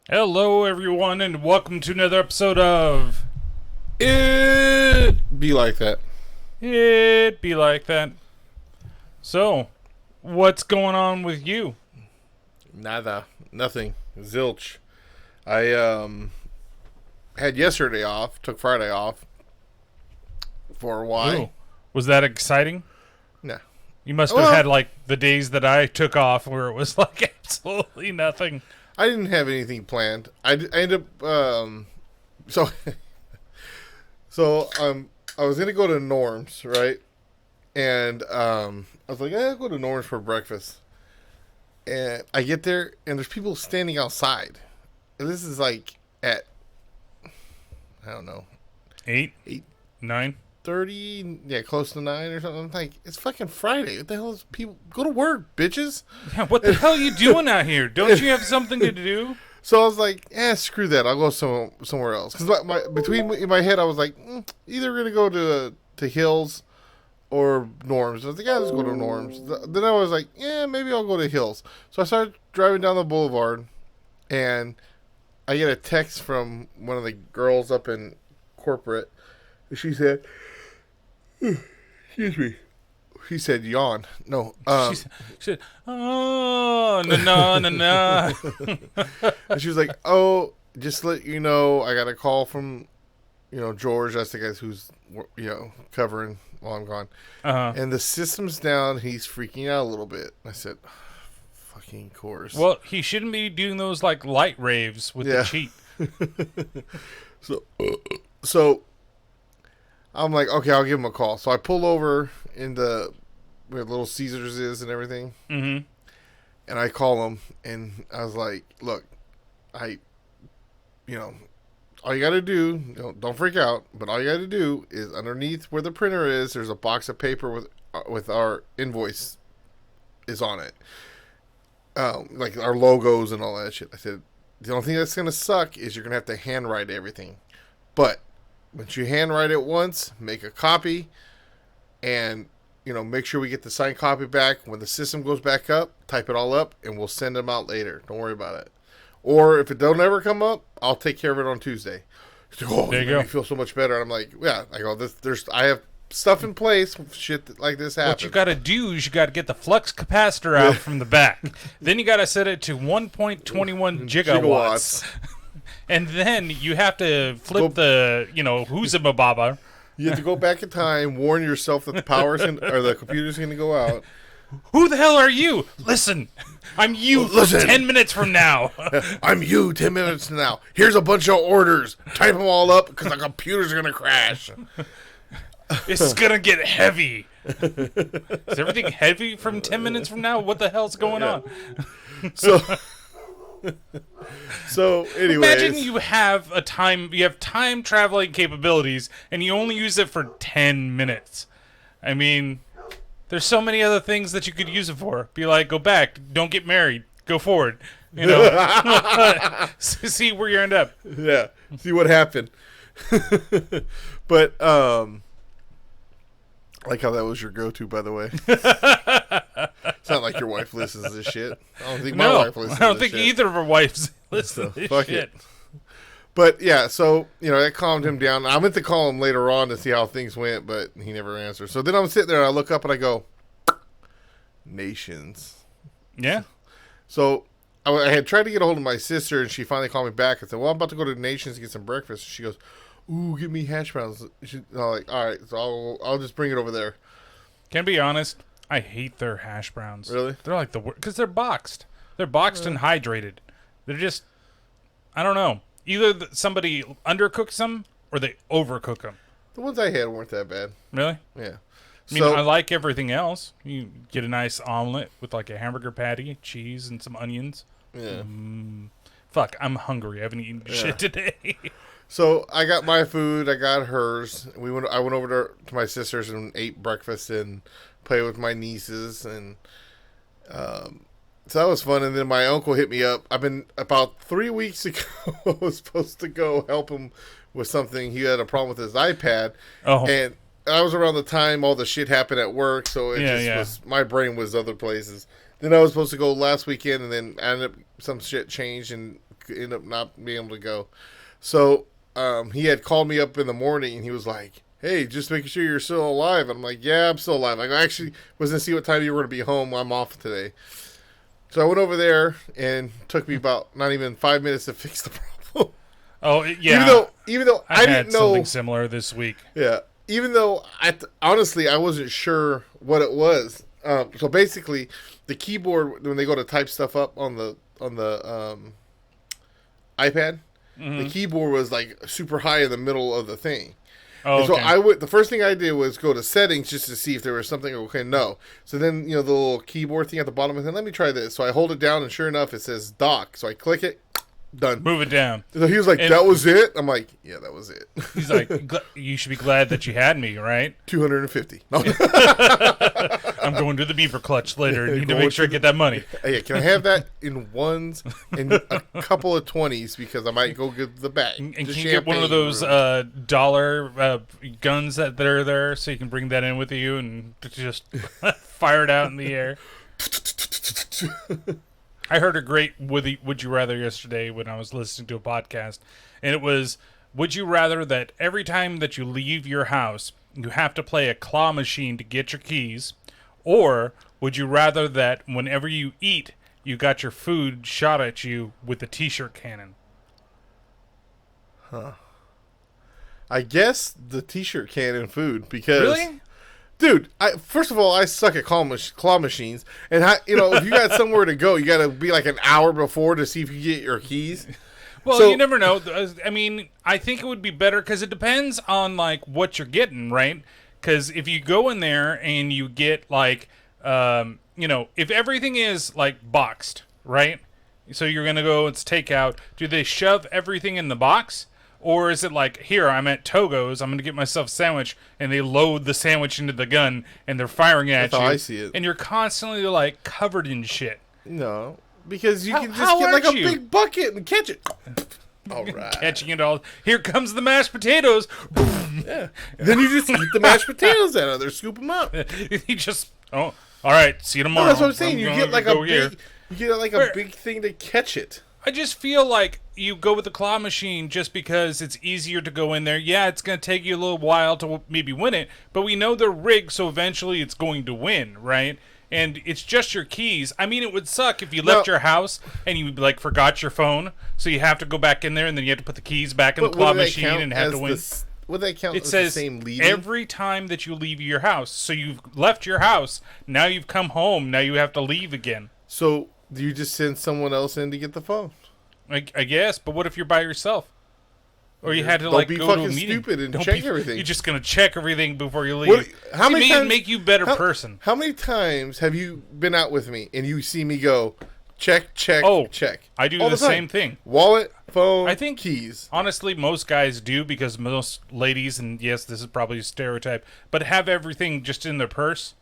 Hello, everyone, and welcome to another episode of It be like that. It Be Like That. So, what's going on with you? Nada. Nothing. Zilch. I had yesterday off, took Friday off. For why? Ooh, was that exciting? Nah. You must have had, like, the days that I took off where it was, like, absolutely nothing. I didn't have anything planned. I ended up, so, I was going to go to Norm's, right? And, I was like, I'll go to Norm's for breakfast. And I get there, and there's people standing outside. And this is like at, I don't know. 8? 8? 9? 30, yeah, close to 9 or something. I'm like, it's fucking Friday. What the hell is people? Go to work, bitches. Yeah, what the hell are you doing out here? Don't you have something to do? So I was like, screw that. I'll go somewhere else. Because in my head, I was like, either we're going to go to Hills or Norm's. I was like, let's go to Norm's. Then I was like, maybe I'll go to Hills. So I started driving down the boulevard, and I get a text from one of the girls up in corporate. She said, excuse me. She said, yawn. No. She said, oh, no. And she was like, oh, just to let you know, I got a call from, George. That's the guy who's, covering while I'm gone. Uh-huh. And the system's down. He's freaking out a little bit. I said, fucking course. Well, he shouldn't be doing those, like, light raves with the cheat. So I'm like, okay, I'll give him a call. So I pull over in where Little Caesars is and everything. Mm-hmm. And I call him, and I was like, look, all you got to do, don't freak out, but all you got to do is underneath where the printer is, there's a box of paper with our invoice is on it. Like our logos and all that shit. I said, the only thing that's going to suck is you're going to have to handwrite everything. But once you handwrite it once, make a copy, and, make sure we get the signed copy back. When the system goes back up, type it all up, and we'll send them out later. Don't worry about it. Or if it don't ever come up, I'll take care of it on Tuesday. There you go. I feel so much better. And I'm like, yeah. I go, I have stuff in place. Shit like this happens. What you got to do is you got to get the flux capacitor out from the back. Then you got to set it to 1.21 gigawatts. And then you have to flip the, whoozabababa. You have to go back in time, warn yourself that the the computer's going to go out. Who the hell are you? Listen, I'm you. Listen. 10 minutes from now. I'm you 10 minutes from now. Here's a bunch of orders. Type them all up because the computer's going to crash. It's going to get heavy. Is everything heavy from 10 minutes from now? What the hell's going on? So anyways. Imagine you have time traveling capabilities and you only use it for 10 minutes. I mean, there's so many other things that you could use it for. Be like, go back, don't get married, go forward. See where you end up. Yeah, see what happened. But like how that was your go-to, by the way. It's not like your wife listens to this shit. I don't think my wife listens to this shit. I don't think either of our wives listen to this shit. But yeah, so, that calmed him down. I meant to call him later on to see how things went, but he never answered. So then I'm sitting there and I look up and I go, Nations. Yeah. So I had tried to get a hold of my sister and she finally called me back and said, well, I'm about to go to Nations to get some breakfast. She goes, ooh, get me hash browns. I'm like, all right, so I'll just bring it over there. Can I be honest? I hate their hash browns. Really? They're like the worst because they're boxed. They're boxed and hydrated. They're just, I don't know. Either somebody undercooks them or they overcook them. The ones I had weren't that bad. Really? Yeah. I mean, I like everything else. You get a nice omelet with like a hamburger patty, cheese, and some onions. Yeah. Fuck, I'm hungry. I haven't eaten shit today. So I got my food. I got hers. I went over to my sister's and ate breakfast and played with my nieces, and so that was fun. And then my uncle hit me up. About 3 weeks ago, I was supposed to go help him with something. He had a problem with his iPad, and I was around the time all the shit happened at work, so my brain was other places. Then I was supposed to go last weekend, and then some shit changed and ended up not being able to go. So he had called me up in the morning, and he was like, "Hey, just making sure you're still alive." And I'm like, "Yeah, I'm still alive." Like, I actually was going to see what time you were going to be home. I'm off today. So I went over there, and it took me about not even 5 minutes to fix the problem. Oh, yeah. Even though I didn't know something similar this week. Yeah. Even though honestly I wasn't sure what it was. So basically, the keyboard when they go to type stuff up on the iPad, the keyboard was like super high in the middle of the thing. Oh, and so okay. the first thing I did was go to settings just to see if there was something. Okay, no. So then the little keyboard thing at the bottom. I said, let me try this. So I hold it down, and sure enough, it says dock. So I click it. Done. Move it down. So he was like, that was it? I'm like, yeah, that was it. He's like, you should be glad that you had me, right? 250. No. I'm going to the beaver clutch later. Need to make sure I get that money. Hey, can I have that in ones and a couple of 20s because I might go get the bag. And can you get one of those dollar guns that are there so you can bring that in with you and just fire it out in the air? I heard a great Would You Rather yesterday when I was listening to a podcast, and it was, would you rather that every time that you leave your house, you have to play a claw machine to get your keys, or would you rather that whenever you eat, you got your food shot at you with a t-shirt cannon? I guess the t-shirt cannon food because... Really? Dude, first of all, I suck at claw machines, and if you got somewhere to go, you got to be like an hour before to see if you get your keys. Well, you never know. I mean, I think it would be better because it depends on like what you're getting, right? Because if you go in there and you get like, if everything is like boxed, right? So you're gonna go, it's takeout. Do they shove everything in the box? Or is it like, here, I'm at Togo's, I'm going to get myself a sandwich, and they load the sandwich into the gun, and they're firing at you. That's how I see it. And you're constantly, like, covered in shit. No, because you can just get, like, a big bucket and catch it. All right. Catching it all. Here comes the mashed potatoes. Yeah. Then you just eat the mashed potatoes out of there, scoop them up. You just, all right, see you tomorrow. No, that's what I'm saying. You get, like, a big thing to catch it. I just feel like you go with the claw machine just because it's easier to go in there. Yeah, it's going to take you a little while to maybe win it, but we know they're rigged, so eventually it's going to win, right? And it's just your keys. I mean, it would suck if you left your house and you like forgot your phone, so you have to go back in there and then you have to put the keys back in the claw machine and have to win. Would that count as says the same leaving? Every time that you leave your house. So you've left your house, now you've come home, now you have to leave again. So do you just send someone else in to get the phone? I guess, but what if you're by yourself? Or you had to Don't be go to a fucking meeting. stupid and check everything. You're just gonna check everything before you leave. How many times make you a better person? How many times have you been out with me and you see me go check, check, check? I do the same thing. Wallet, phone, I think keys. Honestly, most guys do because most ladies, and yes, this is probably a stereotype, but have everything just in their purse,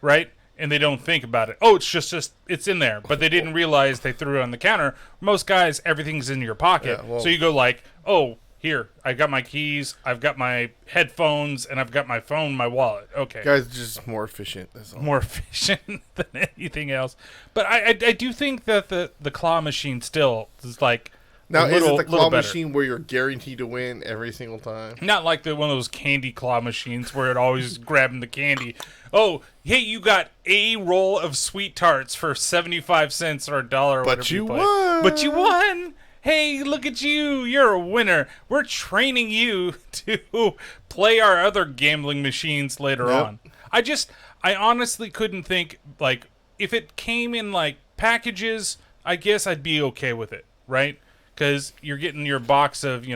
right? And they don't think about it. Oh, it's just it's in there, but they didn't realize they threw it on the counter. Most guys, everything's in your pocket, so you go like, oh. Here, I've got my keys, I've got my headphones, and I've got my phone, my wallet. Okay. Guys are just more efficient. That's all. More efficient than anything else. But I do think that the claw machine still is like now, is it the claw machine where you're guaranteed to win every single time? Not like one of those candy claw machines where it always grabbing the candy. Oh, hey, you got a roll of sweet tarts for 75 cents or $1 or whatever you won. But you won. Hey, look at you. You're a winner. We're training you to play our other gambling machines later on. I honestly couldn't think, like, if it came in, like, packages, I guess I'd be okay with it, right? Because you're getting your box of,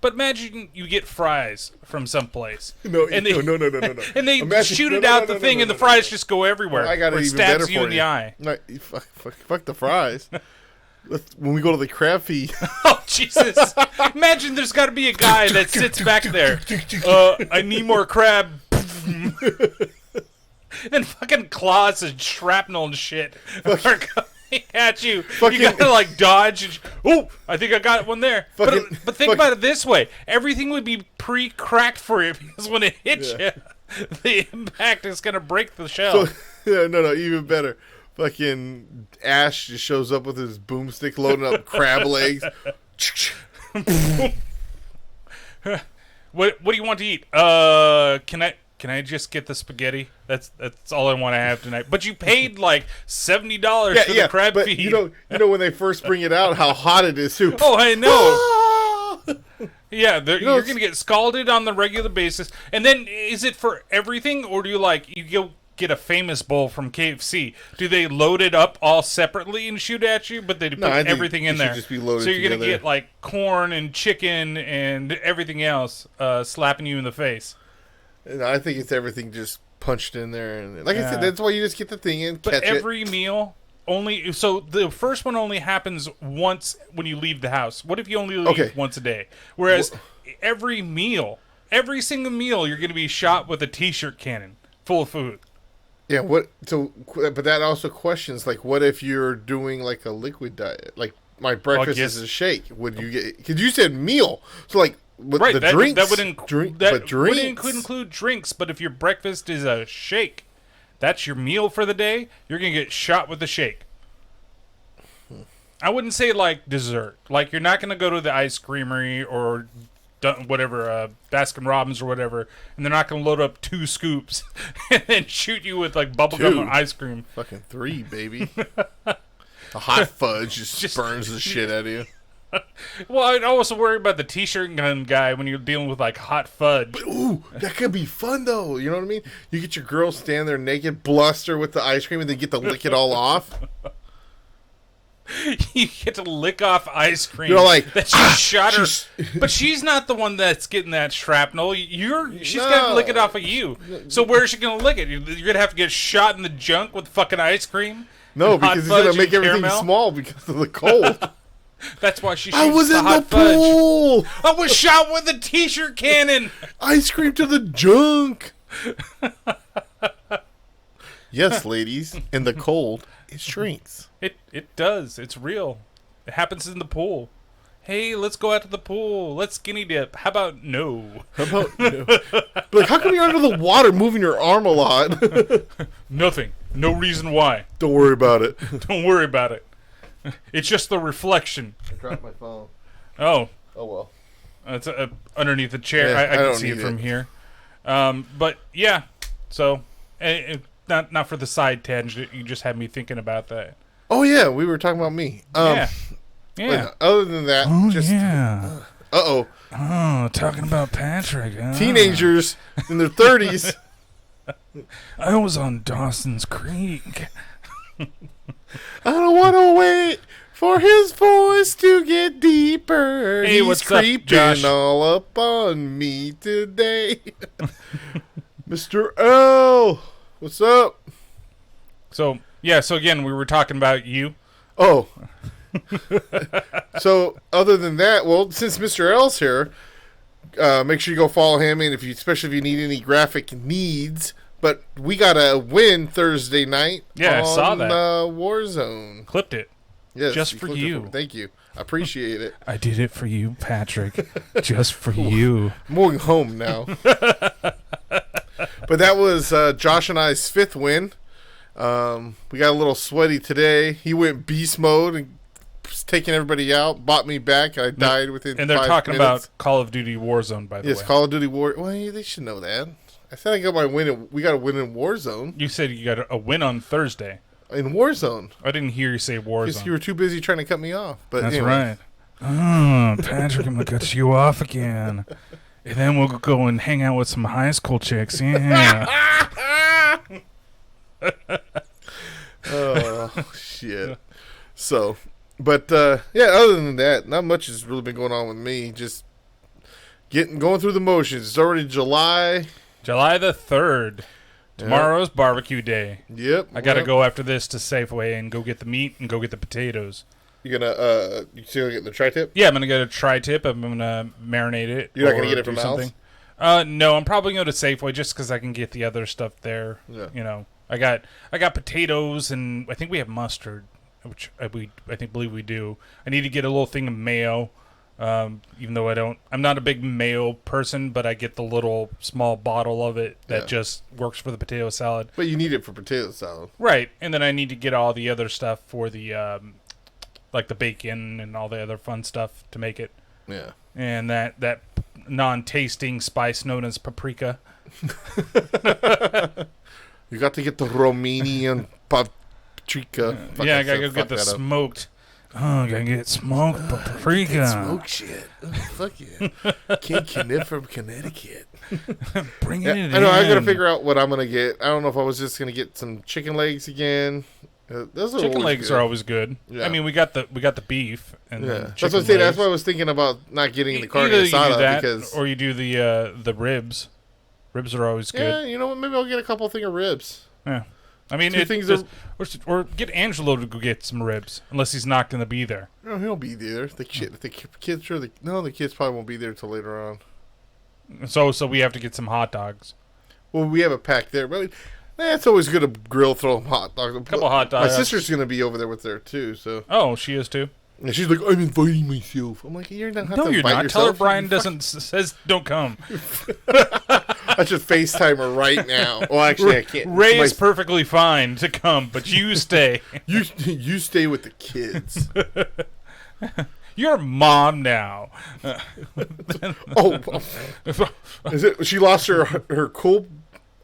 But imagine you get fries from someplace. No. And they shoot it out the thing and the fries just go everywhere. I got it even better stabs you in the eye. No, fuck the fries. When we go to the crab feed. Oh, Jesus. Imagine there's got to be a guy that sits back there. I need more crab. Then fucking claws and shrapnel and shit are coming at you. You gotta like dodge. And, I think I got one there. But think about it this way. Everything would be pre-cracked for you because when it hits you, the impact is going to break the shell. No, even better. Fucking Ash just shows up with his boomstick loading up crab legs. What do you want to eat? Can I just get the spaghetti? That's all I want to have tonight. But you paid like $70 for the crab but feed. You know when they first bring it out, how hot it is too. Oh, I know. Ah! Yeah, you're gonna get scalded on the regular basis. And then, is it for everything, or do you go get a famous bowl from KFC? Do they load it up all separately and shoot at you? But they put everything in there. Just be loaded so you're together. gonna get like corn and chicken and everything else slapping you in the face. And I think it's everything just punched in there, and like I said, that's why you just get the thing in. But every meal. So the first one only happens once when you leave the house. What if you only leave once a day? Whereas every single meal, you're going to be shot with a T-shirt cannon full of food. Yeah, but that also questions, like, what if you're doing, like, a liquid diet? Like, my breakfast is a shake. Would you get... Because you said meal. So, like, with the drinks... That would include drinks, but if your breakfast is a shake... That's your meal for the day. You're going to get shot with a shake. I wouldn't say like dessert. Like you're not going to go to the ice creamery or whatever, Baskin Robbins or whatever, and they're not going to load up 2 scoops and then shoot you with like bubblegum or ice cream. Fucking 3, baby. A hot fudge just burns the shit out of you. Well, I'd also worry about the T-shirt gun guy when you're dealing with like hot fudge. But, ooh, that could be fun though. You know what I mean? You get your girl stand there naked, bluster with the ice cream, and then get to lick it all off. You get to lick off ice cream. You're like that she shot her, but she's not the one that's getting that shrapnel. She's got to lick it off of you. So where is she gonna lick it? You're gonna have to get shot in the junk with fucking ice cream. No, because he's gonna make everything small because of the cold. That's why she shoots I was the in hot the pool. Fudge. I was shot with a T-shirt cannon. Ice cream to the junk. Yes, ladies. In the cold, it shrinks. It does. It's real. It happens in the pool. Hey, let's go out to the pool. Let's skinny dip. How about no? Like, how come you're under the water moving your arm a lot? Nothing. No reason why. Don't worry about it. Don't worry about it. It's just the reflection. I dropped my phone. Oh. Oh, well. It's underneath the chair. Yeah, I can see it from here. But, yeah. So, not for the side tangent. You just had me thinking about that. Oh, yeah. We were talking about me. Yeah. Other than that, yeah. Uh-oh. Oh, talking about Patrick. Teenagers in their 30s. I was on Dawson's Creek. I don't want to wait for his voice to get deeper. Hey, He's what's creeping up, Josh? all up on me today. Mr. L, what's up? So again, we were talking about you. Oh. So, other than that, well, since Mr. L's here, make sure you go follow him, and especially if you need any graphic needs. But we got a win Thursday night. Yeah, I saw that. Warzone. Clipped it. Yes, just for you. Thank you. I appreciate it. I did it for you, Patrick. Just for you. I'm going home now. But that was Josh and I's 5th win. We got a little sweaty today. He went beast mode and taking everybody out. Bought me back. I died within 5 minutes. And they're talking about Call of Duty Warzone, by the way. Yes, Call of Duty War. Well, they should know that. I said I got my win. We got a win in Warzone. You said you got a win on Thursday. In Warzone. I didn't hear you say Warzone. Because you were too busy trying to cut me off. But that's anyway. right. Oh, Patrick, I'm going to cut you off again. And then we'll go and hang out with some high school chicks. Yeah. Oh, shit. So, but, yeah, other than that, not much has really been going on with me. Just going through the motions. It's already July the 3rd. Tomorrow's barbecue day. Yep. I got to go after this to Safeway and go get the meat and go get the potatoes. You gonna, you still get the tri-tip? Yeah, I'm going to get a tri-tip. I'm going to marinate it. You're not going to get it from something? No, I'm probably going to Safeway just because I can get the other stuff there. Yeah. You know, I got potatoes and I think we have mustard, which believe we do. I need to get a little thing of mayo. Even though I'm not a big mayo person, but I get the little small bottle of it that just works for the potato salad. But you need it for potato salad. Right. And then I need to get all the other stuff for the, like the bacon and all the other fun stuff to make it. Yeah. And that non-tasting spice known as paprika. You got to get the Romanian paprika. Yeah, I gotta go get the smoked. Oh, I gotta get smoked paprika. Smoke shit. Oh, fuck yeah. Kid Kniff from Connecticut. Bring it in. I know, I gotta figure out what I'm gonna get. I don't know if I was just gonna get some chicken legs again. Those are chicken legs good. are always good. Yeah. I mean, we got the beef and that's what I'm saying. That's why I was thinking about not getting the carne asada because or you do the ribs. Ribs are always good. Yeah, you know what? Maybe I'll get a couple things of ribs. Yeah, I mean, or get Angelo to go get some ribs unless he's not going to be there. No, he'll be there. The kids sure. The kids probably won't be there till later on. So we have to get some hot dogs. Well, we have a pack there, but. It's always good to grill, throw them hot dogs. A couple hot dogs. My sister's going to be over there with her, too. So. Oh, she is, too? And she's like, I'm inviting myself. I'm like, you're not no, to you're invite not. yourself. Tell her Brian says don't come. I should FaceTime her right now. Well, actually, I can't. Ray is perfectly fine to come, but you stay. you stay with the kids. You're mom now. Is it? She lost her cool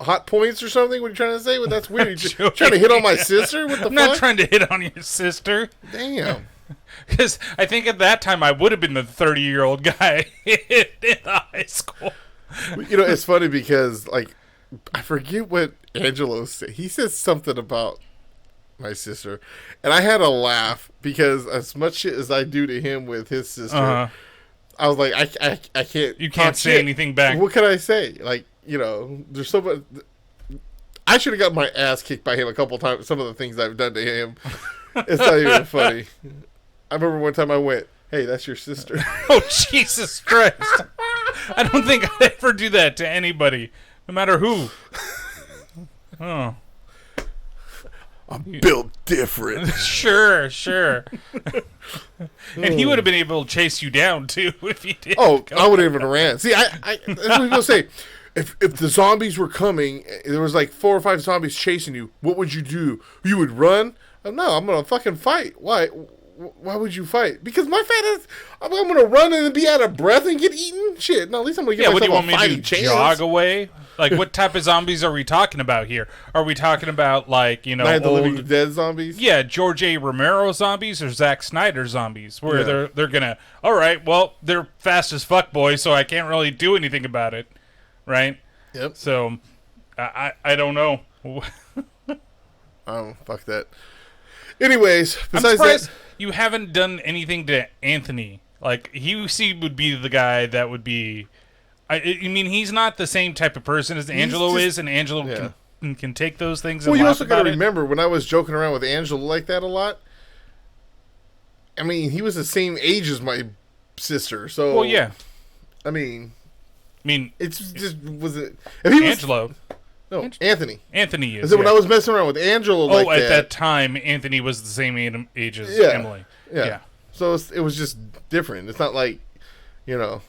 hot points or something? What are you trying to say? Well, that's weird. You're trying to hit on my sister? What the fuck? I'm not trying to hit on your sister. Damn. Because I think at that time I would have been the 30-year-old guy in the high school. You know, it's funny because, like, I forget what Angelo said. He said something about my sister. And I had a laugh because as much shit as I do to him with his sister, I was like, I can't. You can't say anything back. What can I say? Like, you know, there's so much. I should have got my ass kicked by him a couple times. Some of the things I've done to him. It's not even funny. I remember one time I went, "Hey, that's your sister." Oh, Jesus Christ! I don't think I'd ever do that to anybody, no matter who. Oh, I'm built different. Sure. And he would have been able to chase you down too if he did. Oh, I would have even ran. See, that's what people say. If the zombies were coming, there was like 4 or 5 zombies chasing you, what would you do? You would run? No, I'm going to fucking fight. Why? Why would you fight? Because my fat ass, I'm going to run and be out of breath and get eaten? Shit, no, at least I'm going to get myself a fighting chance. Jog away? Like, what type of zombies are we talking about here? Are we talking about, like, you know, Night of the Living Dead zombies? Yeah, George A. Romero zombies or Zack Snyder zombies, where they're going to, all right, well, they're fast as fuck, boys, so I can't really do anything about it, right? Yep. So, I don't know. Oh, fuck that. Anyways, I'm surprised you haven't done anything to Anthony. Like, he would be the guy that would be... I mean, he's not the same type of person as Angelo is, and Angelo can take those things and you laugh also got about to it. remember, when I was joking around with Angelo like that a lot, I mean, he was the same age as my sister, so... Well, yeah. I mean, it's just... Was it... If he was, Angelo... No, Anthony. Anthony is. So when I was messing around with Angelo like that... at that time, Anthony was the same age as Emily. Yeah. So it was just different. It's not like, you know...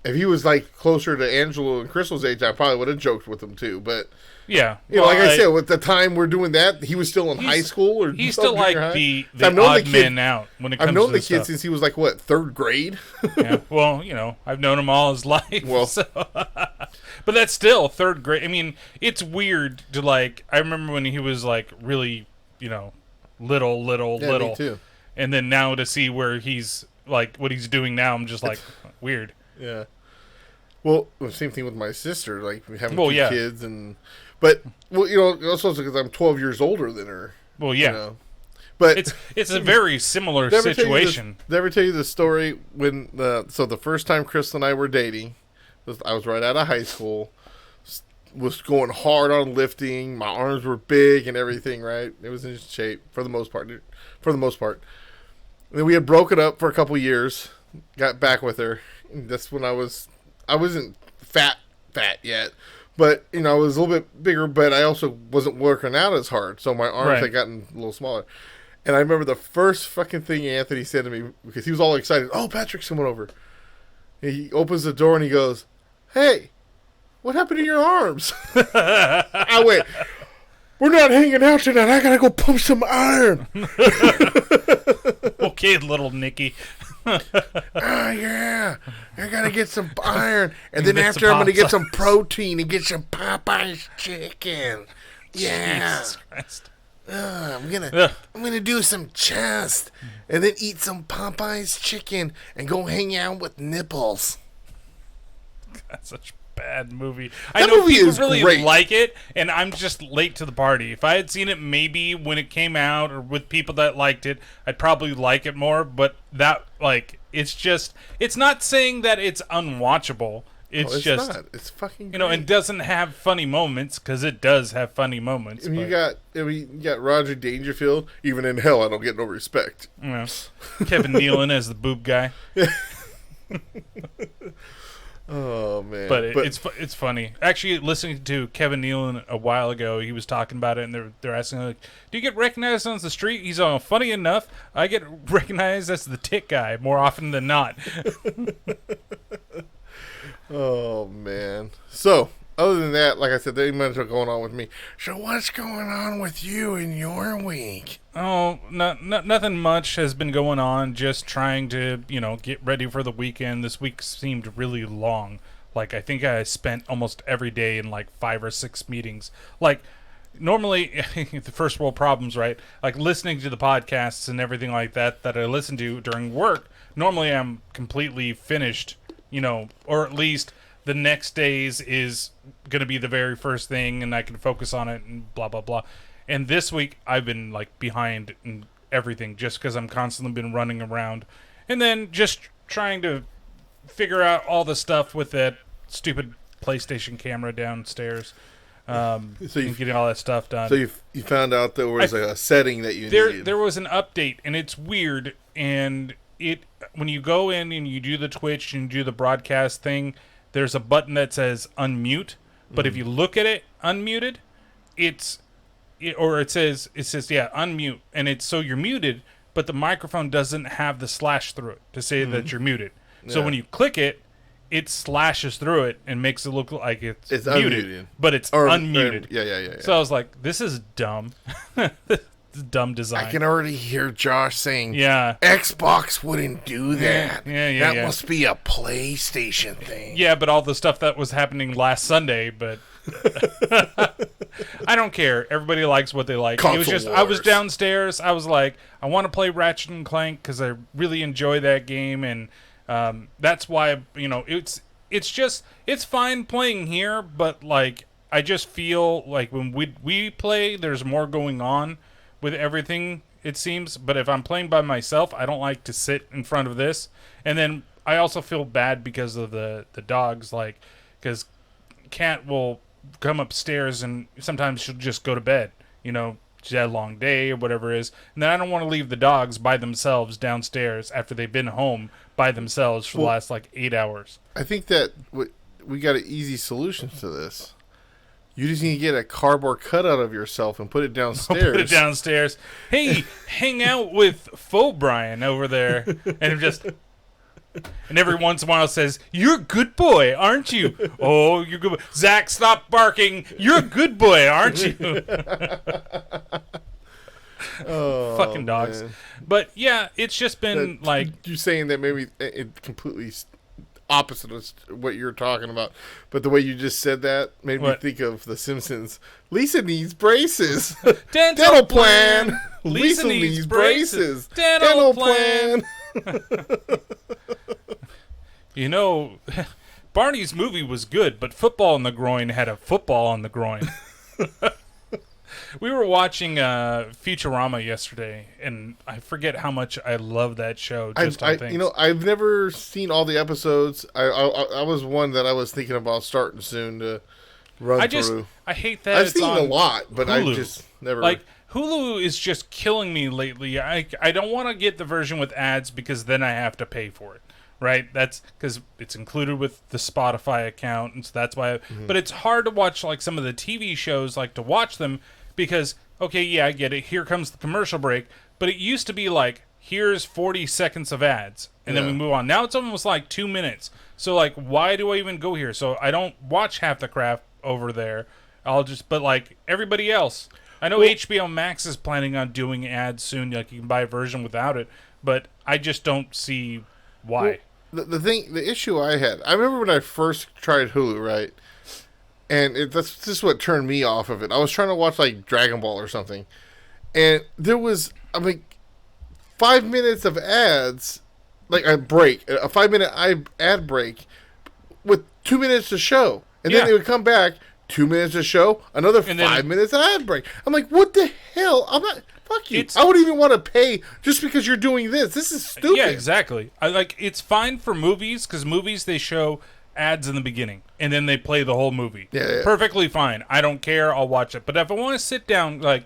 If he was, like, closer to Angelo and Crystal's age, I probably would have joked with him, too. But, yeah. You know, like I said, with the time we're doing that, he was still in high school or he's still like high. the odd man out when it comes to I've known the this kid stuff. since he was, like, what, 3rd grade? Yeah. Well, you know, I've known him all his life. Well. So. But that's still 3rd grade. I mean, it's weird to, like, I remember when he was, like, really, you know, little. Me too. And then now to see where he's, like, what he's doing now, I'm just like, weird. Yeah. Well, same thing with my sister, like having 2 kids, but you know, also because I'm 12 years older than her. Well, yeah, you know? But it's a very similar situation. Did I ever tell you the story when the first time Crystal and I were dating, I was right out of high school, was going hard on lifting, my arms were big and everything, right? It was in shape for the most part. And then we had broken up for a couple years, got back with her. And that's when I wasn't fat yet, but, you know, I was a little bit bigger, but I also wasn't working out as hard, so my arms had gotten a little smaller. And I remember the first fucking thing Anthony said to me, because he was all excited. Oh, Patrick's coming over. And he opens the door and he goes, "Hey, what happened to your arms?" I went, "We're not hanging out tonight. I gotta go pump some iron." Okay, little Nicky. Yeah, I gotta get some iron, and then Get after some I'm gonna get Popeyes. some protein and get some Popeyes chicken. Yeah, Jesus Christ. I'm gonna Ugh. do some chest, and then eat some Popeyes chicken and go hang out with nipples. That's such a bad movie. That I know movie people is really great. like it, and I'm just late to the party. If I had seen it maybe when it came out or with people that liked it, I'd probably like it more, but that, like, it's not saying that it's unwatchable. It's, It's just, not. It's fucking. you know, great. it doesn't have funny moments, because it does have funny moments. And you but, got Roger Dangerfield. Even in hell, I don't get no respect. you know, Kevin Nealon as the boob guy. Oh man! But it's funny. Actually, listening to Kevin Nealon a while ago, he was talking about it, and they're asking, like, "Do you get recognized on the street?" He's all, "Funny enough, I get recognized as the tit guy more often than not." Oh man! So other than that, like I said, there ain't much going on with me. So what's going on with you in your week? Oh, nothing much has been going on. Just trying to, get ready for the weekend. This week seemed really long. Like, I think I spent almost every day in like 5 or 6 meetings. Like, normally, the first world problems, right? Like, listening to the podcasts and everything like that I listen to during work, normally I'm completely finished, or at least the next days is going to be the very first thing and I can focus on it and blah, blah, blah. And this week, I've been, like, behind in everything just because I'm constantly been running around. And then just trying to figure out all the stuff with that stupid PlayStation camera downstairs. And getting all that stuff done. So you found out there was a setting that you needed. There was an update, and it's weird. And when you go in and you do the Twitch and you do the broadcast thing, there's a button that says unmute. But if you look at it unmuted, it says unmute, and it's so you're muted, but the microphone doesn't have the slash through it to say that you're muted. So Yeah. when you click it, it slashes through it and makes it look like it's muted, unmuted. but it's Or- unmuted. Yeah. So I was like, this is dumb. This is dumb design. I can already hear Josh saying, Yeah. Xbox wouldn't do that. Yeah. That must be a PlayStation thing. Yeah, but all the stuff that was happening last Sunday, but I don't care. Everybody likes what they like. It was Console just I was wars. downstairs. I was like, I want to play Ratchet and Clank because I really enjoy that game, and that's why it's fine playing here, but like I just feel like when we play, there's more going on with everything. It seems, but if I'm playing by myself, I don't like to sit in front of this, and then I also feel bad because of the dogs, like because Cat will come upstairs and sometimes she'll just go to bed. She had a long day or whatever it is. And then I don't want to leave the dogs by themselves downstairs after they've been home by themselves for the last like 8 hours. I think that we got an easy solution to this. You just need to get a cardboard cutout of yourself and put it downstairs. Put it downstairs. Hey, hang out with Faux Brian over there. And every once in a while says, "You're a good boy, aren't you?" "Oh, you're good. Zach, stop barking. You're a good boy, aren't you?" Oh, Fucking dogs. man. But yeah, it's just been like, you saying that maybe it completely opposite of what you're talking about, but the way you just said that made me What? think of The Simpsons. Lisa needs braces. dental plan. Lisa needs braces. Dental Dental plan. Barney's movie was good, but Football in the Groin had a football on the groin. We were watching Futurama yesterday, and I forget how much I love that show. Just on things. I've never seen all the episodes. I was one that I was thinking about starting soon to run through. I hate that I've it's seen on a lot, but Hulu. I just never Like, Hulu is just killing me lately. I don't want to get the version with ads because then I have to pay for it. Right? That's because it's included with the Spotify account, and so that's why. But it's hard to watch like some of the TV shows, like to watch them because okay, yeah, I get it. Here comes the commercial break. But it used to be like, here's 40 seconds of ads, and then we move on. Now it's almost like 2 minutes. So, like, why do I even go here? So I don't watch half the crap over there. But like everybody else, I know HBO Max is planning on doing ads soon. Like, you can buy a version without it, but I just don't see why. Well, the issue I had, I remember when I first tried Hulu, right? And that's just what turned me off of it. I was trying to watch like Dragon Ball or something, and there was, 5 minutes of ads, like a 5-minute ad break with 2 minutes to show. And then they would come back, 2 minutes to show, another 5 minutes ad break. I'm like, what the hell? Fuck you. I wouldn't even want to pay just because you're doing this. This is stupid. Yeah, exactly. It's fine for movies, because movies, they show ads in the beginning, and then they play the whole movie. Yeah. Perfectly fine. I don't care. I'll watch it. But if I want to sit down, like,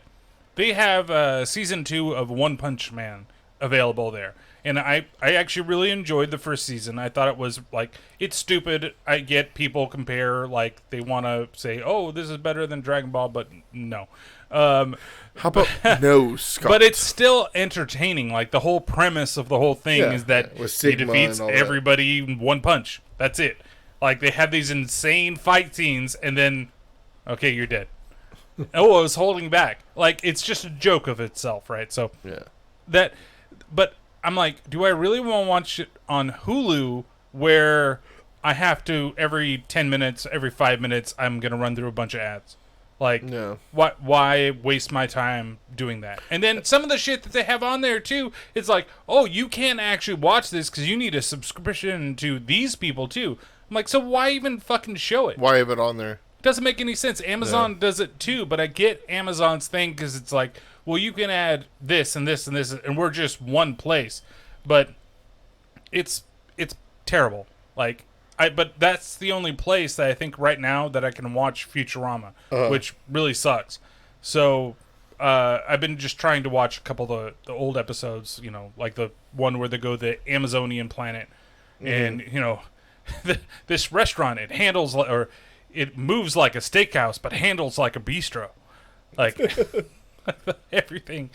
they have season 2 of One Punch Man available there. And I actually really enjoyed the first season. I thought it was, like, it's stupid. I get people compare, like, they want to say, oh, this is better than Dragon Ball, but no. How about no, Scott? But it's still entertaining. Like, the whole premise of the whole thing is that he defeats everybody in one punch. That's it. Like, they have these insane fight scenes, and then, okay, you're dead. Oh, I was holding back. Like, it's just a joke of itself, right? So, but I'm like, do I really want to watch it on Hulu where I have to, every 10 minutes, every 5 minutes, I'm going to run through a bunch of ads? Like, no. Why waste my time doing that? And then some of the shit that they have on there, too, it's like, oh, you can't actually watch this because you need a subscription to these people, too. I'm like, so why even fucking show it? Why have it on there? Doesn't make any sense. Amazon does it, too, but I get Amazon's thing because it's like, well, you can add this and this and this, and we're just one place. But it's terrible. Like, but that's the only place that I think right now that I can watch Futurama, which really sucks. So I've been just trying to watch a couple of the old episodes, you know, like the one where they go to the Amazonian planet, and, you know, this restaurant, it moves like a steakhouse, but handles like a bistro. Like, everything.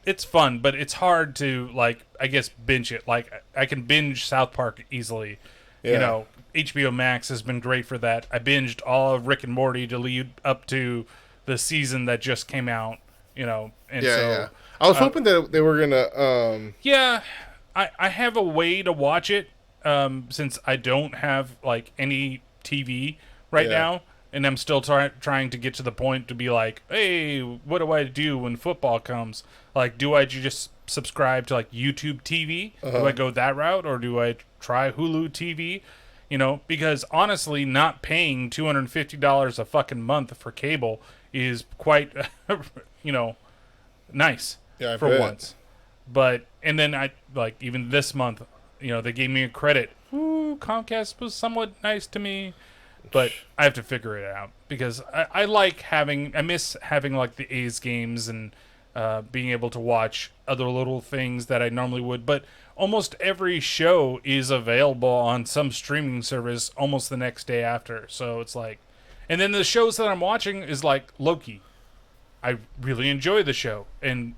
It's fun, but it's hard to, like, I guess, binge it. Like, I can binge South Park easily. Yeah. You know, HBO Max has been great for that. I binged all of Rick and Morty to lead up to the season that just came out, you know. And I was hoping that they were going to... Yeah, I have a way to watch it, since I don't have, like, any TV right now. And I'm still trying to get to the point to be like, hey, what do I do when football comes? Like, do I just subscribe to, like, YouTube TV? Do I go that route? Or do I try Hulu TV? You know, because honestly, not paying $250 a fucking month for cable is quite, you know, nice for once. But, and then even this month, you know, they gave me a credit. Ooh, Comcast was somewhat nice to me. But I have to figure it out because I miss having like the A's games and being able to watch other little things that I normally would. But almost every show is available on some streaming service almost the next day after. So it's like, and then the shows that I'm watching is like Loki. I really enjoy the show, and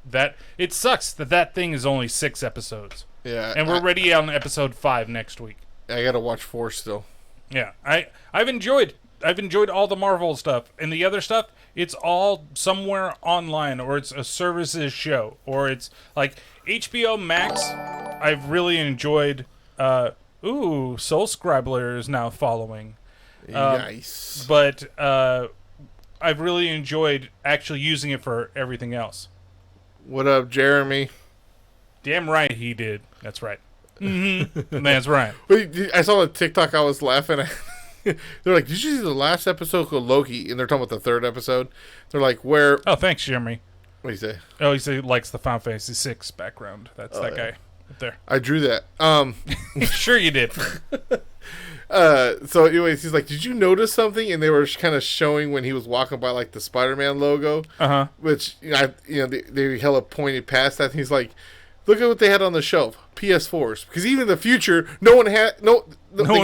that it sucks that thing is only 6 episodes. Yeah, and we're already on episode 5 next week. I gotta watch 4 still. Yeah, I've enjoyed all the Marvel stuff, and the other stuff, it's all somewhere online, or it's a services show, or it's like HBO Max. I've really enjoyed. Soul Scribbler is now following. Nice. But I've really enjoyed actually using it for everything else. What up, Jeremy? Damn right he did. That's right. Mm-hmm. That's right. I saw a TikTok. I was laughing at. They're like, "Did you see the last episode called Loki?" And they're talking about the 3rd episode. They're like, "Where?" Oh, thanks, Jeremy. What do you say? Oh, he said he likes the Final Fantasy VI background. That's that guy up there. I drew that. Sure you did. So anyways, he's like, "Did you notice something?" And they were kind of showing when he was walking by like the Spider-Man logo, which they hella pointed past that. And he's like, "Look at what they had on the shelf, PS4s." Because even in the future, they can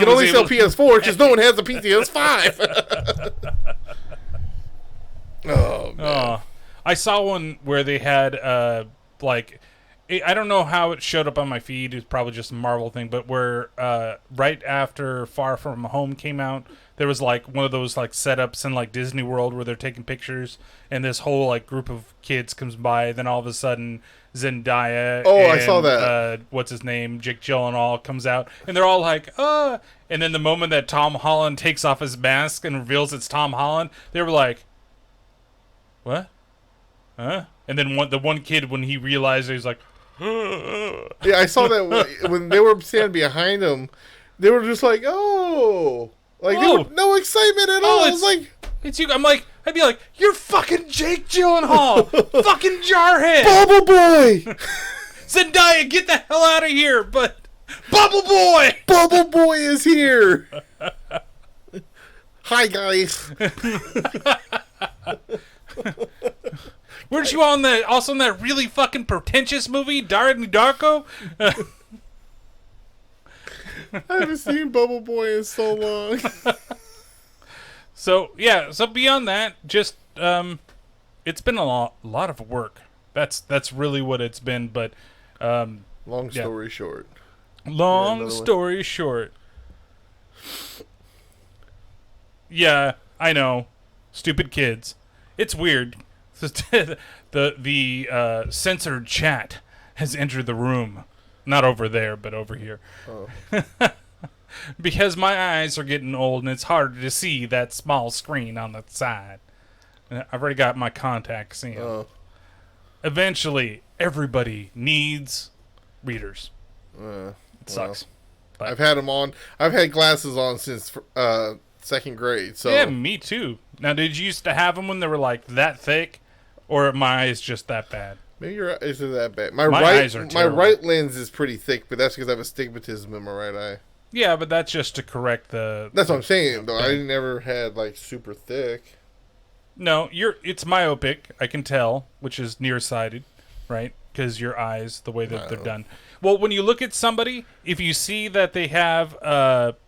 only sell PS4 because no one has a PS5. Oh man. I saw one where they had like I don't know how it showed up on my feed. It's probably just a Marvel thing, but where right after Far From Home came out, there was like one of those like setups in like Disney World where they're taking pictures, and this whole like group of kids comes by. Then all of a sudden, Zendaya. Oh, and, I saw that. What's his name? Jake Gyllenhaal comes out, and they're all like, "Ah!" And then the moment that Tom Holland takes off his mask and reveals it's Tom Holland, they were like, "What? Huh?" And then the one kid, when he realized it, he's like, Yeah, I saw that when they were standing behind him. They were just like, "Oh," like there was no excitement at all. I was like, "It's you." I'd be like, "You're fucking Jake Gyllenhaal, fucking jarhead, Bubble Boy, Zendaya, get the hell out of here!" But Bubble Boy, Bubble Boy is here. Hi guys. Weren't you also in that really fucking pretentious movie, Donnie Darko? I haven't seen Bubble Boy in so long. So beyond that, just it's been a lot of work. That's really what it's been. But long story short. Long story short. Yeah, I know. Stupid kids. It's weird. The censored chat has entered the room. Not over there, but over here. Oh. Because my eyes are getting old and it's harder to see that small screen on the side. I've already got my contacts in. Oh. Eventually, everybody needs readers. It sucks. But I've had them on. I've had glasses on since second grade. So yeah, me too. Now, did you used to have them when they were like that thick, or are my eyes just that bad? Maybe your eyes are that bad. My eyes are terrible. My right lens is pretty thick, but that's because I have astigmatism in my right eye. Yeah, but that's just to correct the. That's what I'm saying, though. I never had like super thick. No, it's myopic. I can tell, which is nearsighted, right? Because your eyes, the way that they're done. Well, when you look at somebody, if you see that they have,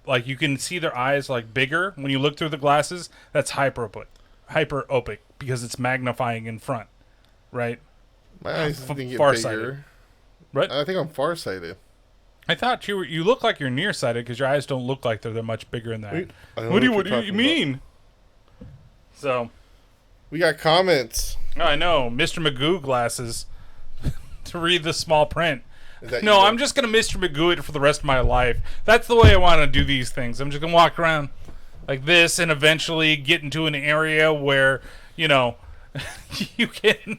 like you can see their eyes like bigger when you look through the glasses, that's hyperopic because it's magnifying in front, right? My eyes didn't get farsighted. bigger. What? I think I'm farsighted. I thought you look like you're nearsighted because your eyes don't look like they're that much bigger than that. What do you mean? So, we got comments. Oh, I know, Mr. Magoo glasses to read the small print. No, I'm just gonna Mr. Magoo it for the rest of my life. That's the way I want to do these things. I'm just gonna walk around like this and eventually get into an area where you can.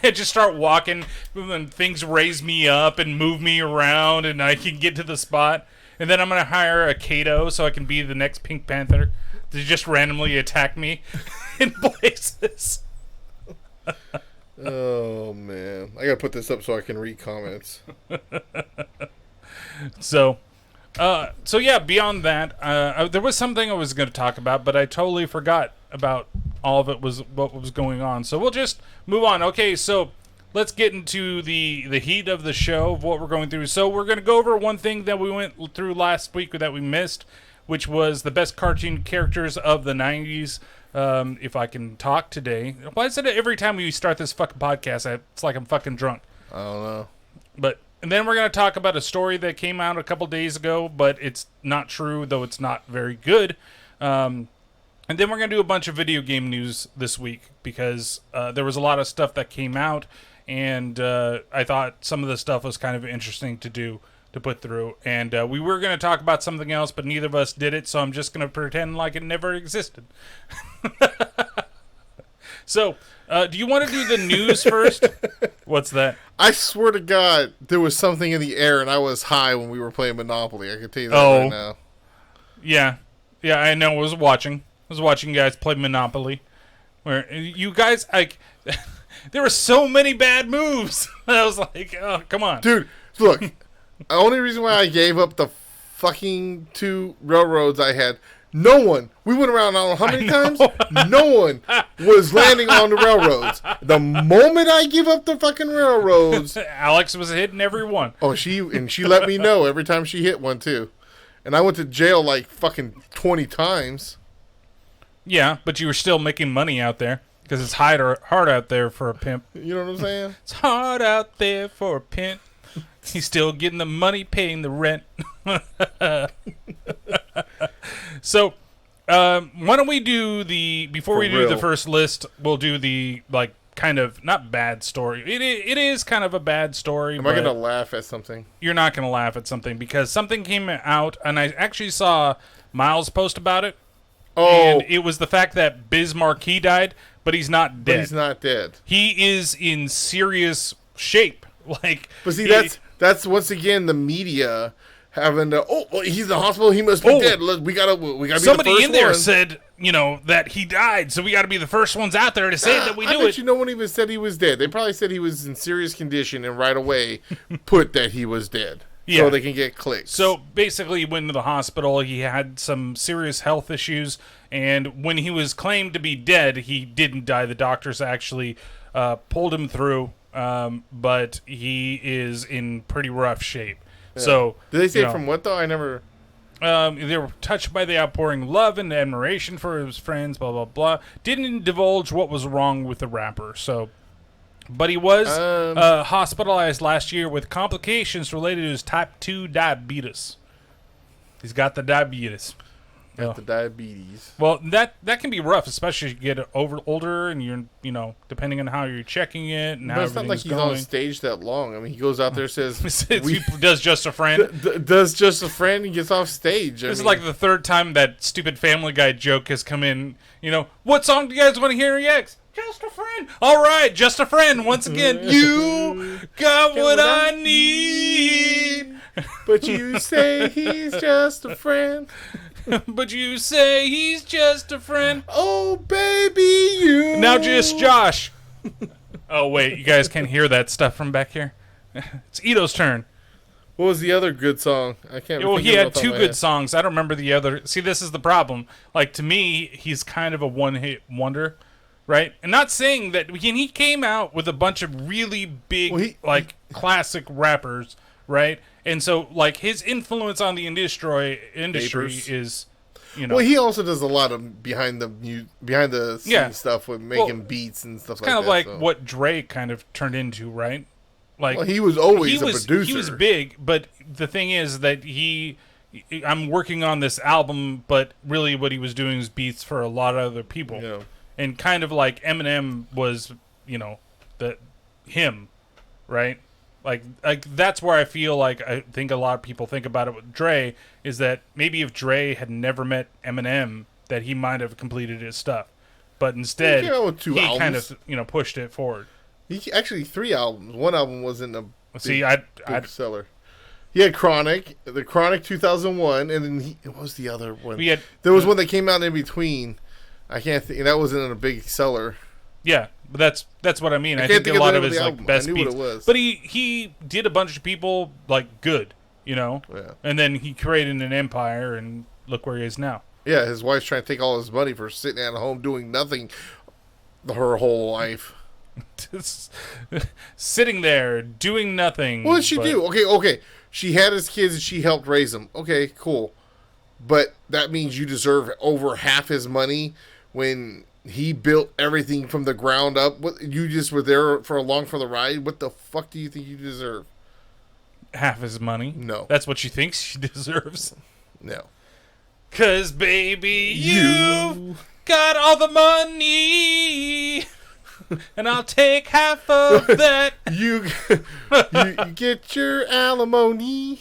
I just start walking, and things raise me up and move me around, and I can get to the spot. And then I'm going to hire a Kato so I can be the next Pink Panther to just randomly attack me in places. Oh, man. I got to put this up so I can read comments. So yeah, beyond that, there was something I was going to talk about, but I totally forgot about all of it was what was going on. So we'll just move on. Okay, so let's get into the heat of the show of what we're going through. So we're going to go over one thing that we went through last week that we missed, which was the best cartoon characters of the 90s. If I can talk today. Why is it every time we start this fucking podcast, it's like I'm fucking drunk? I don't know. And then we're going to talk about a story that came out a couple days ago, but it's not true, though it's not very good. And then we're going to do a bunch of video game news this week because there was a lot of stuff that came out, and I thought some of the stuff was kind of interesting to put through. And we were going to talk about something else, but neither of us did it, so I'm just going to pretend like it never existed. So, do you want to do the news first? What's that? I swear to God, there was something in the air, and I was high when we were playing Monopoly. I can tell you that right now. Yeah, I know. I was watching you guys play Monopoly, where you guys like there were so many bad moves. I was like, oh, come on, dude. Look, the only reason why I gave up the fucking 2 railroads I had. No one. We went around, I don't know how many times. No one was landing on the railroads. The moment I give up the fucking railroads, Alex was hitting every one. Oh, she let me know every time she hit one too, and I went to jail like fucking 20 times. Yeah, but you were still making money out there because it's hard out there for a pimp. You know what I'm saying? It's hard out there for a pimp. He's still getting the money, paying the rent. So, why don't we do before we do the first list, we'll do the, like, kind of, not bad story. It is kind of a bad story. Am I going to laugh at something? You're not going to laugh at something because something came out, and I actually saw Miles post about it. Oh. And it was the fact that Biz Markie died, but he's not dead. But he's not dead. He is in serious shape. Like, but see, that's once again the media having to. Oh, well, he's in the hospital. He must be dead. We gotta be the first somebody in there one. said, that he died, so we got to be the first ones out there to say that we knew I bet it. no one even said he was dead. They probably said he was in serious condition, and right away put that he was dead, so they can get clicks. So basically, he went to the hospital. He had some serious health issues, and when he was claimed to be dead, he didn't die. The doctors actually pulled him through. But he is in pretty rough shape. Yeah. So did they say from what though? I never. They were touched by the outpouring love and admiration for his friends. Blah blah blah. Didn't divulge what was wrong with the rapper. So, but he was hospitalized last year with complications related to his type 2 diabetes. He's got the diabetes. Got the diabetes. Well, that can be rough, especially as you get older and you're, depending on how you're checking it and how everything's going. But it's not like he's on stage that long. I mean, he goes out there, says... he does Just a Friend. Does Just a Friend and gets off stage. This is like the third time that stupid Family Guy joke has come in. What song do you guys want to hear next? Just a Friend. All right, Just a Friend. Once again, you got what I need. But you say he's just a friend. But you say he's just a friend. Oh, baby, you. Now just Josh. Oh, wait. You guys can't hear that stuff from back here? It's Ito's turn. What was the other good song? I can't. Well, he had two good songs. I don't remember the other. See, this is the problem. Like, to me, he's kind of a one-hit wonder, right? And not saying that he came out with a bunch of really big, classic rappers, right? And so, like, his influence on the industry is, Well, he also does a lot of behind the scenes stuff with making beats and stuff like that. Kind of like what Dre kind of turned into, right? Like, he was always a producer. He was big, but the thing is that I'm working on this album, but really what he was doing is beats for a lot of other people. Yeah. And kind of like Eminem was, him, right? Like that's where I feel like I think a lot of people think about it with Dre is that maybe if Dre had never met Eminem, that he might have completed his stuff, but instead he kind of pushed it forward. He actually 3 albums. One album wasn't a big seller. He had the Chronic 2001, and then what was the other one? There was one that came out in between. I can't think. That wasn't a big seller. Yeah, but that's what I mean. I think a lot of his best beats. But he did a bunch of people good, Yeah. And then he created an empire, and look where he is now. Yeah, his wife's trying to take all his money for sitting at home doing nothing her whole life. Sitting there doing nothing. What did she do? Okay. She had his kids and she helped raise them. Okay, cool. But that means you deserve over half his money when he built everything from the ground up. What, you just were there along for the ride? What the fuck do you think you deserve? Half his money? No. That's what she thinks she deserves? No. 'Cause, baby, you got all the money, and I'll take half of that. you get your alimony.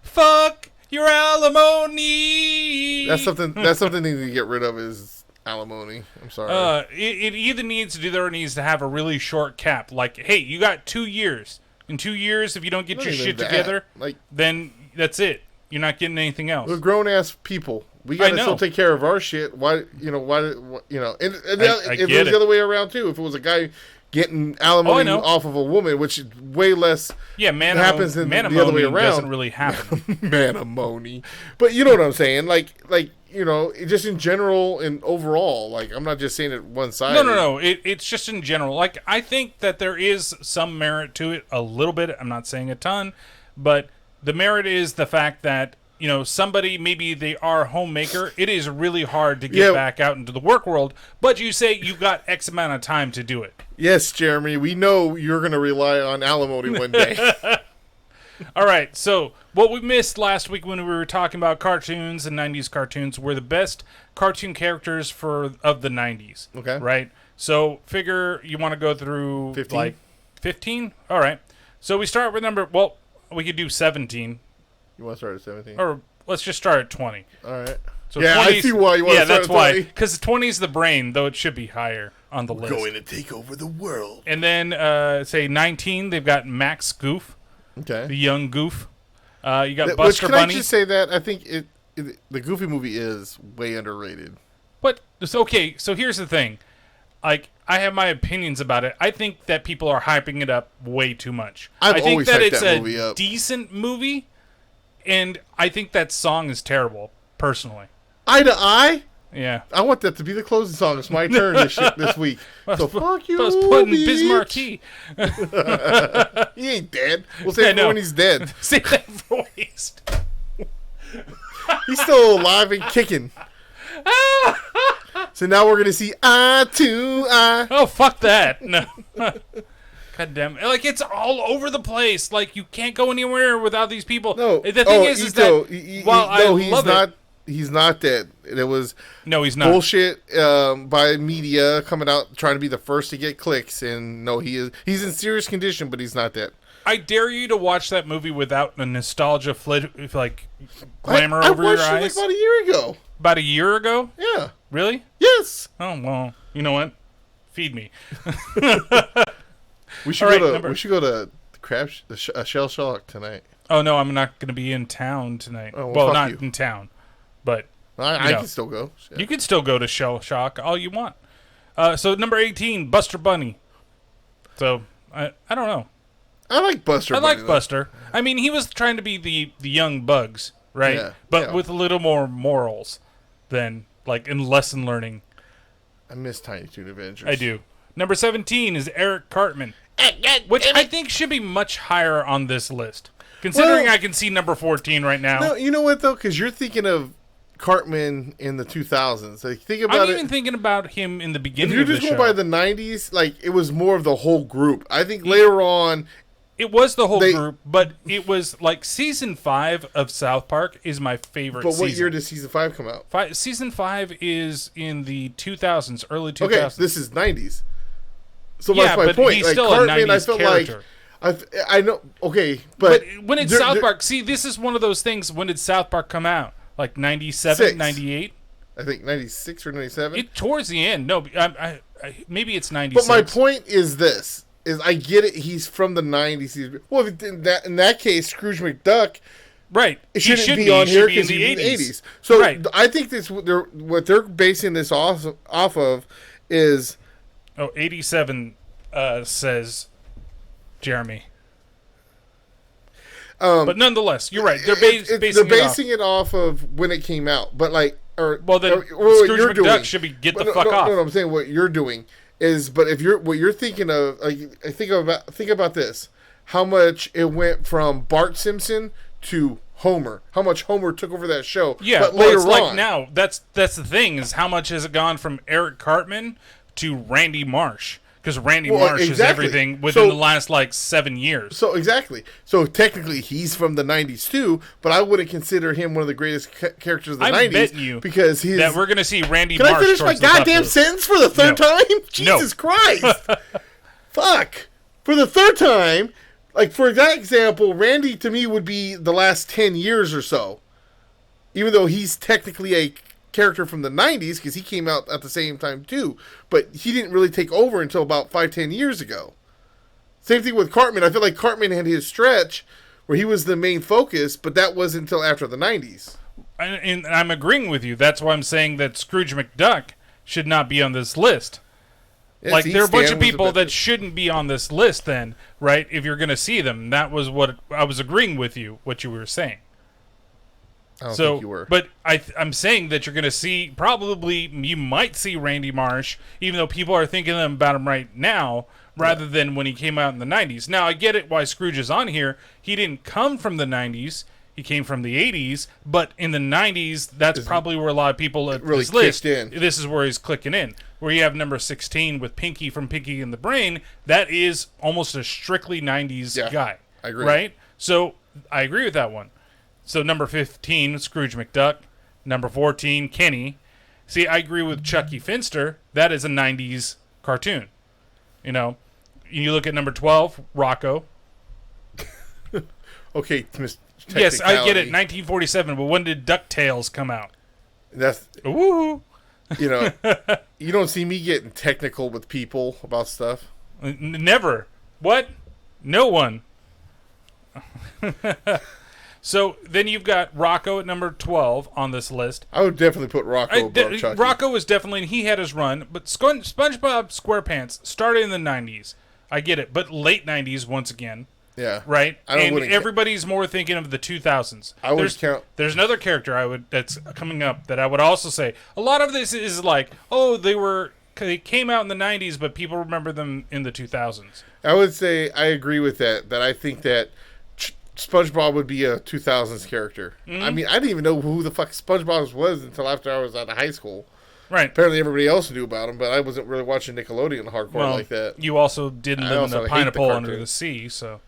Fuck your alimony. That's something they need to get rid of is alimony. I'm sorry. It either needs to do that or it needs to have a really short cap. Like, hey, you got 2 years. In 2 years, if you don't get your shit together, then that's it. You're not getting anything else. We're grown ass people. We gotta still take care of our shit. Why? And if it was the other way around too, if it was a guy getting alimony off of a woman, which is way less. Yeah, happens than the other way around. Doesn't really happen. Manamony, but you know what I'm saying? Like just in general and overall. Like, I'm not just saying it one sided. No. It's just in general. Like, I think that there is some merit to it, a little bit. I'm not saying a ton, but the merit is the fact that somebody, maybe they are a homemaker, it is really hard to get back out into the work world, but you say you got X amount of time to do it. Yes, Jeremy, we know you're going to rely on alimony one day. All right, so what we missed last week when we were talking about cartoons and 90s cartoons were the best cartoon characters of the 90s. Okay. Right? So figure you want to go through 15? like 15? All right. So we start with we could do 17. You want to start at 17? Or let's just start at 20. All right. So yeah, 20's, I see why you want to start that's at why. 20. Because 20 is the brain, though it should be higher on the list. Going to take over the world. And then, say, 19, they've got Max Goof, Okay. the young Goof. You got Buster Can Bunny. I just say that? I think the Goofy movie is way underrated. But, okay, so here's the thing. Like, I have my opinions about it. I think that people are hyping it up way too much. I've I think always that hyped it's that a movie up. decent movie, and I think that song is terrible, personally. Eye to Eye? Yeah. I want that to be the closing song. It's my turn this week. So fuck you, I was putting bitch. Biz Markie. He ain't dead. We'll say it when he's dead. Say that voice. He's still alive and kicking. So now we're gonna see Eye to Eye. Oh, fuck that. No. God damn it. Like, it's all over the place. Like, you can't go anywhere without these people. No. The thing is that while I love it... He's not dead. It was he's not. bullshit by media coming out trying to be the first to get clicks. And no, he's in serious condition, but he's not dead. I dare you to watch that movie without a nostalgia glamour I over your watched it eyes. like about a year ago. About a year ago? Yeah. Really? Yes. Oh, well, you know what? Feed me. We should go to Shell Shock tonight. Oh, no, I'm not going to be in town tonight. Oh, well, not you. in town, but... I can still go. Shit. You can still go to Shell Shock all you want. So, number 18, Buster Bunny. So, I don't know. I like Buster. I like Buster. I mean, he was trying to be the young Bugs, right? Yeah, but with a little more morals than, like, in lesson learning. I miss Tiny Toon Adventures. I do. Number 17 is Eric Cartman, which I think should be much higher on this list. Considering I can see number 14 right now. No, you know what, though? Because you're thinking of Cartman in the 2000s. Like, think about I'm even thinking about him in the beginning of the show. If you're just going by the 90s, like, it was more of the whole group. I think later on... It was the whole group, but it was like season 5 of South Park is my favorite season. But what year did season 5 come out? Season 5 is in the 2000s, early 2000s. Okay, this is 90s. So yeah, that's my but point. He's like, still Cartman, a 90s I felt character. I know, okay, but when it's South Park, see, this is one of those things, when did South Park come out? Like 97, 98? I think 96 or 97. Towards the end. No, maybe it's 96. But my point is this. I get it. He's from the 90s. Well, in that case, Scrooge McDuck, right? It shouldn't be on here because he's in the 80s. So right. I think what they're basing this off of is 87 says Jeremy. But nonetheless, you're right. They're basing it off of when it came out. But like, Scrooge McDuck should be get the fuck off. No, I'm saying what you're doing. But if you're thinking of, like, think about this, how much it went from Bart Simpson to Homer, how much Homer took over that show. Yeah, but later it's on, like now that's the thing is how much has it gone from Eric Cartman to Randy Marsh? Because Randy Marsh is everything within the last, 7 years. So, exactly. So, technically, he's from the 90s, too, but I wouldn't consider him one of the greatest characters of the 90s. I bet you because he's... that we're going to see Randy Marsh. Can I finish my goddamn sentence for the third time? Jesus Christ. Fuck. For the third time, like, for that example, Randy, to me, would be the last 10 years or so. Even though he's technically a character from the 90s because he came out at the same time too, but he didn't really take over until about 5-10 years ago. Same thing with Cartman. I feel like Cartman had his stretch where he was the main focus, but that wasn't until after the 90s. And I'm agreeing with you. That's why I'm saying that Scrooge McDuck should not be on this list. Yeah, there are a bunch of people that shouldn't be on this list then, right? If you're going to see them. That was what I was agreeing with you, what you were saying. I don't think you were. But I'm saying that you're going to see, probably, you might see Randy Marsh, even though people are thinking about him right now, rather than when he came out in the 90s. Now, I get it why Scrooge is on here. He didn't come from the 90s. He came from the 80s, but in the 90s, that's probably where a lot of people at really this list, kicked in. this is where he's clicking in. Where you have number 16 with Pinky from Pinky and the Brain, that is almost a strictly 90s guy. I agree. Right? So I agree with that one. So number 15, Scrooge McDuck. Number 14, Kenny. See, I agree with Chucky Finster. That is a 90s cartoon. You know, you look at number 12, Rocco. Okay, Yes, I get it, 1947, but when did DuckTales come out? That's Woo! you know, you don't see me getting technical with people about stuff. Never. What? No one. So then you've got Rocco at number 12 on this list. I would definitely put Rocco above Chucky. Rocco was definitely, and he had his run, but SpongeBob SquarePants started in the 90s. I get it, but late 90s once again. Yeah. Right? And everybody's more thinking of the 2000s. There's another character that's coming up that I would also say. A lot of this is like, oh, they came out in the 90s, but people remember them in the 2000s. I would say I agree with that I think that SpongeBob would be a 2000s character. Mm-hmm. I mean, I didn't even know who the fuck SpongeBob was until after I was out of high school. Right. Apparently everybody else knew about him, but I wasn't really watching Nickelodeon hardcore like that. You also didn't live in a pineapple under the sea, so...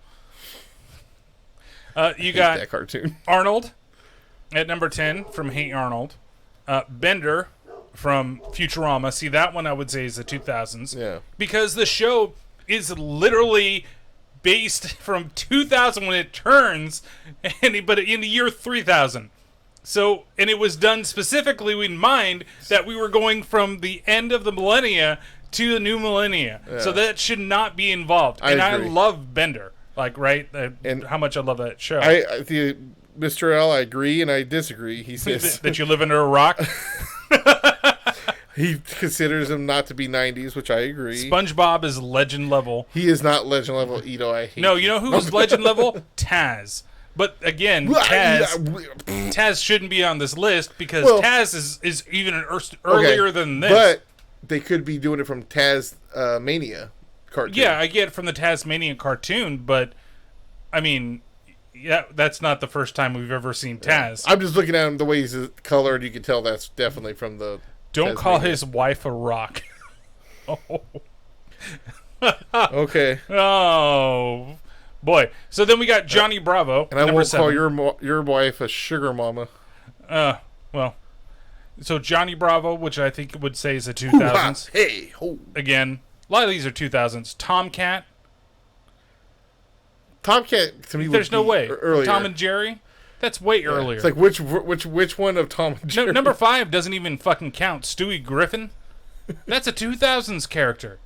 you got that cartoon. Arnold at number 10 from Hey Arnold. Bender from Futurama. See, that one I would say is the 2000s. Yeah. Because the show is literally based from 2000 when it turns, but in the year 3000. So, and it was done specifically in mind that we were going from the end of the millennia to the new millennia. Yeah. So that should not be involved. I love Bender. Like, right? And how much I love that show. Mr. L, I agree and I disagree. He says... that you live under a rock? He considers him not to be 90s, which I agree. SpongeBob is legend level. He is not legend level, Ito. I hate No, you know who's legend level? Taz. But again, Taz shouldn't be on this list because Taz is even earlier than this. But they could be doing it from Taz Mania cartoon. Yeah, I get it from the Tasmanian cartoon, but I mean, yeah, that's not the first time we've ever seen Taz. I'm just looking at him the way he's colored. You can tell that's definitely from the. Don't call his wife a rock. Oh. Okay. Oh boy. So then we got Johnny Bravo, and I won't call your wife a sugar mama. Well. So Johnny Bravo, which I think would say is a 2000s. Hey, ho. Again, a lot of these are 2000s. Tomcat to me. There's no way. Earlier. Tom and Jerry. That's way earlier. It's like which one of Tom and Jerry? No, number 5 doesn't even fucking count. Stewie Griffin. That's a 2000s character.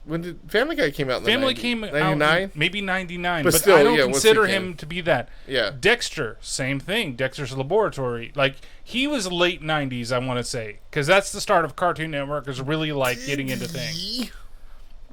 When did Family Guy came out? Family came 99? out maybe 99, but still, I don't consider him to be that. Yeah. Dexter, same thing. Dexter's Laboratory, like he was late 90s, I want to say, because that's the start of Cartoon Network is really like getting into things.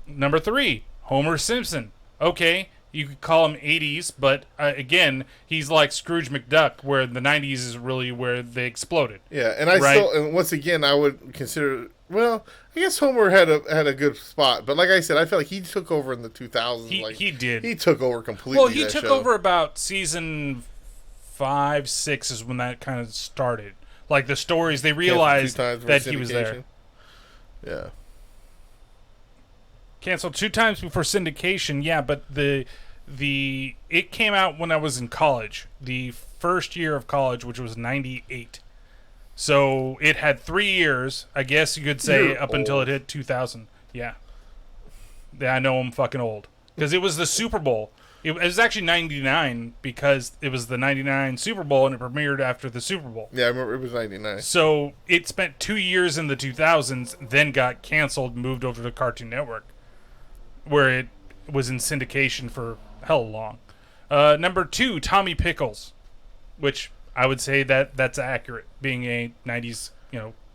Number 3, Homer Simpson. Okay, you could call him 80s, but again, he's like Scrooge McDuck, where the 90s is really where they exploded. Yeah, and once again, I would consider. Well, I guess Homer had a good spot, but like I said, I feel like he took over in the 2000s. He did. He took over completely. Well, he took over about season 5, 6 is when that kind of started. Like the stories, they realized that he was there. Yeah. Canceled 2 times before syndication, yeah, but it came out when I was in college, the first year of college, which was 98. So it had 3 years, I guess you could say, up until it hit 2000. Yeah. I know I'm fucking old. Because it was the Super Bowl. It was actually 99 because it was the 99 Super Bowl and it premiered after the Super Bowl. Yeah, I remember it was 99. So it spent 2 years in the 2000s, then got canceled, moved over to Cartoon Network, where it was in syndication for hell long. Number 2, Tommy Pickles, which I would say that's accurate, being a 90s,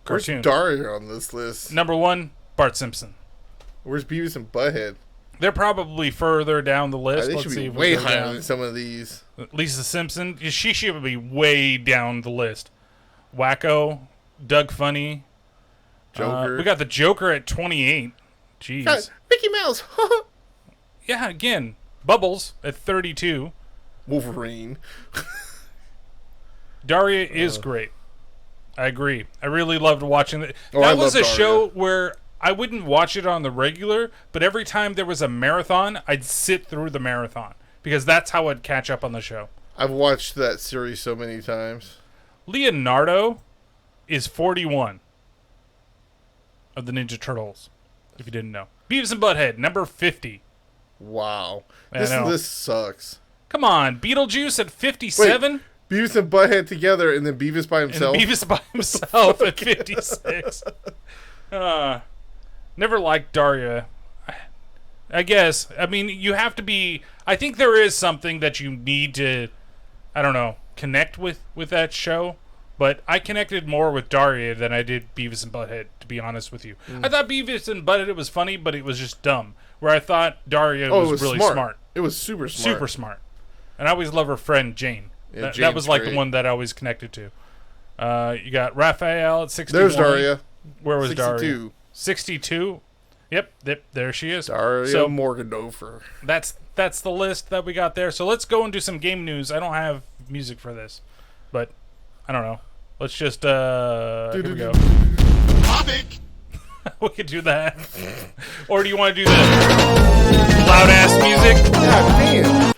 cartoon. Where's Daria on this list? Number 1, Bart Simpson. Where's Beavis and Butthead? They're probably further down the list. They should be way higher than some of these. Lisa Simpson, she should be way down the list. Wacko, Doug Funny, Joker. We got the Joker at 28. Jeez. God, Mickey Mouse. Yeah, again, Bubbles at 32. Wolverine. Daria is great. I agree. I really loved watching it. Oh, That I was a love Daria. show where I wouldn't watch it on the regular, but every time there was a marathon, I'd sit through the marathon because that's how I'd catch up on the show. I've watched that series so many times. Leonardo is 41 of the Ninja Turtles, if you didn't know. Beavis and Butthead, number 50. Wow. I know. This sucks. Come on, Beetlejuice at 57? Beavis and Butthead together, and then Beavis by And himself. Beavis by himself at 56. Never liked Daria. I guess. I mean, you have to be... I think there is something that you need to, I don't know, connect with that show. But I connected more with Daria than I did Beavis and Butthead, to be honest with you. I thought Beavis and Butthead was funny, but it was just dumb. Where I thought Daria was really smart. It was super smart. Super smart. And I always love her friend, Jane. Yeah, That was like great. the one that I always connected to. You got Raphael at 61. There's Daria. Where was 62. Daria? 62. Yep, there she is. Daria So Morgendorfer. that's the list that we got there. So let's go and do some game news. I don't have music for this, but I don't know. Let's just here we go. Topic. We could do that. Or do you want to do the loud ass music? God damn.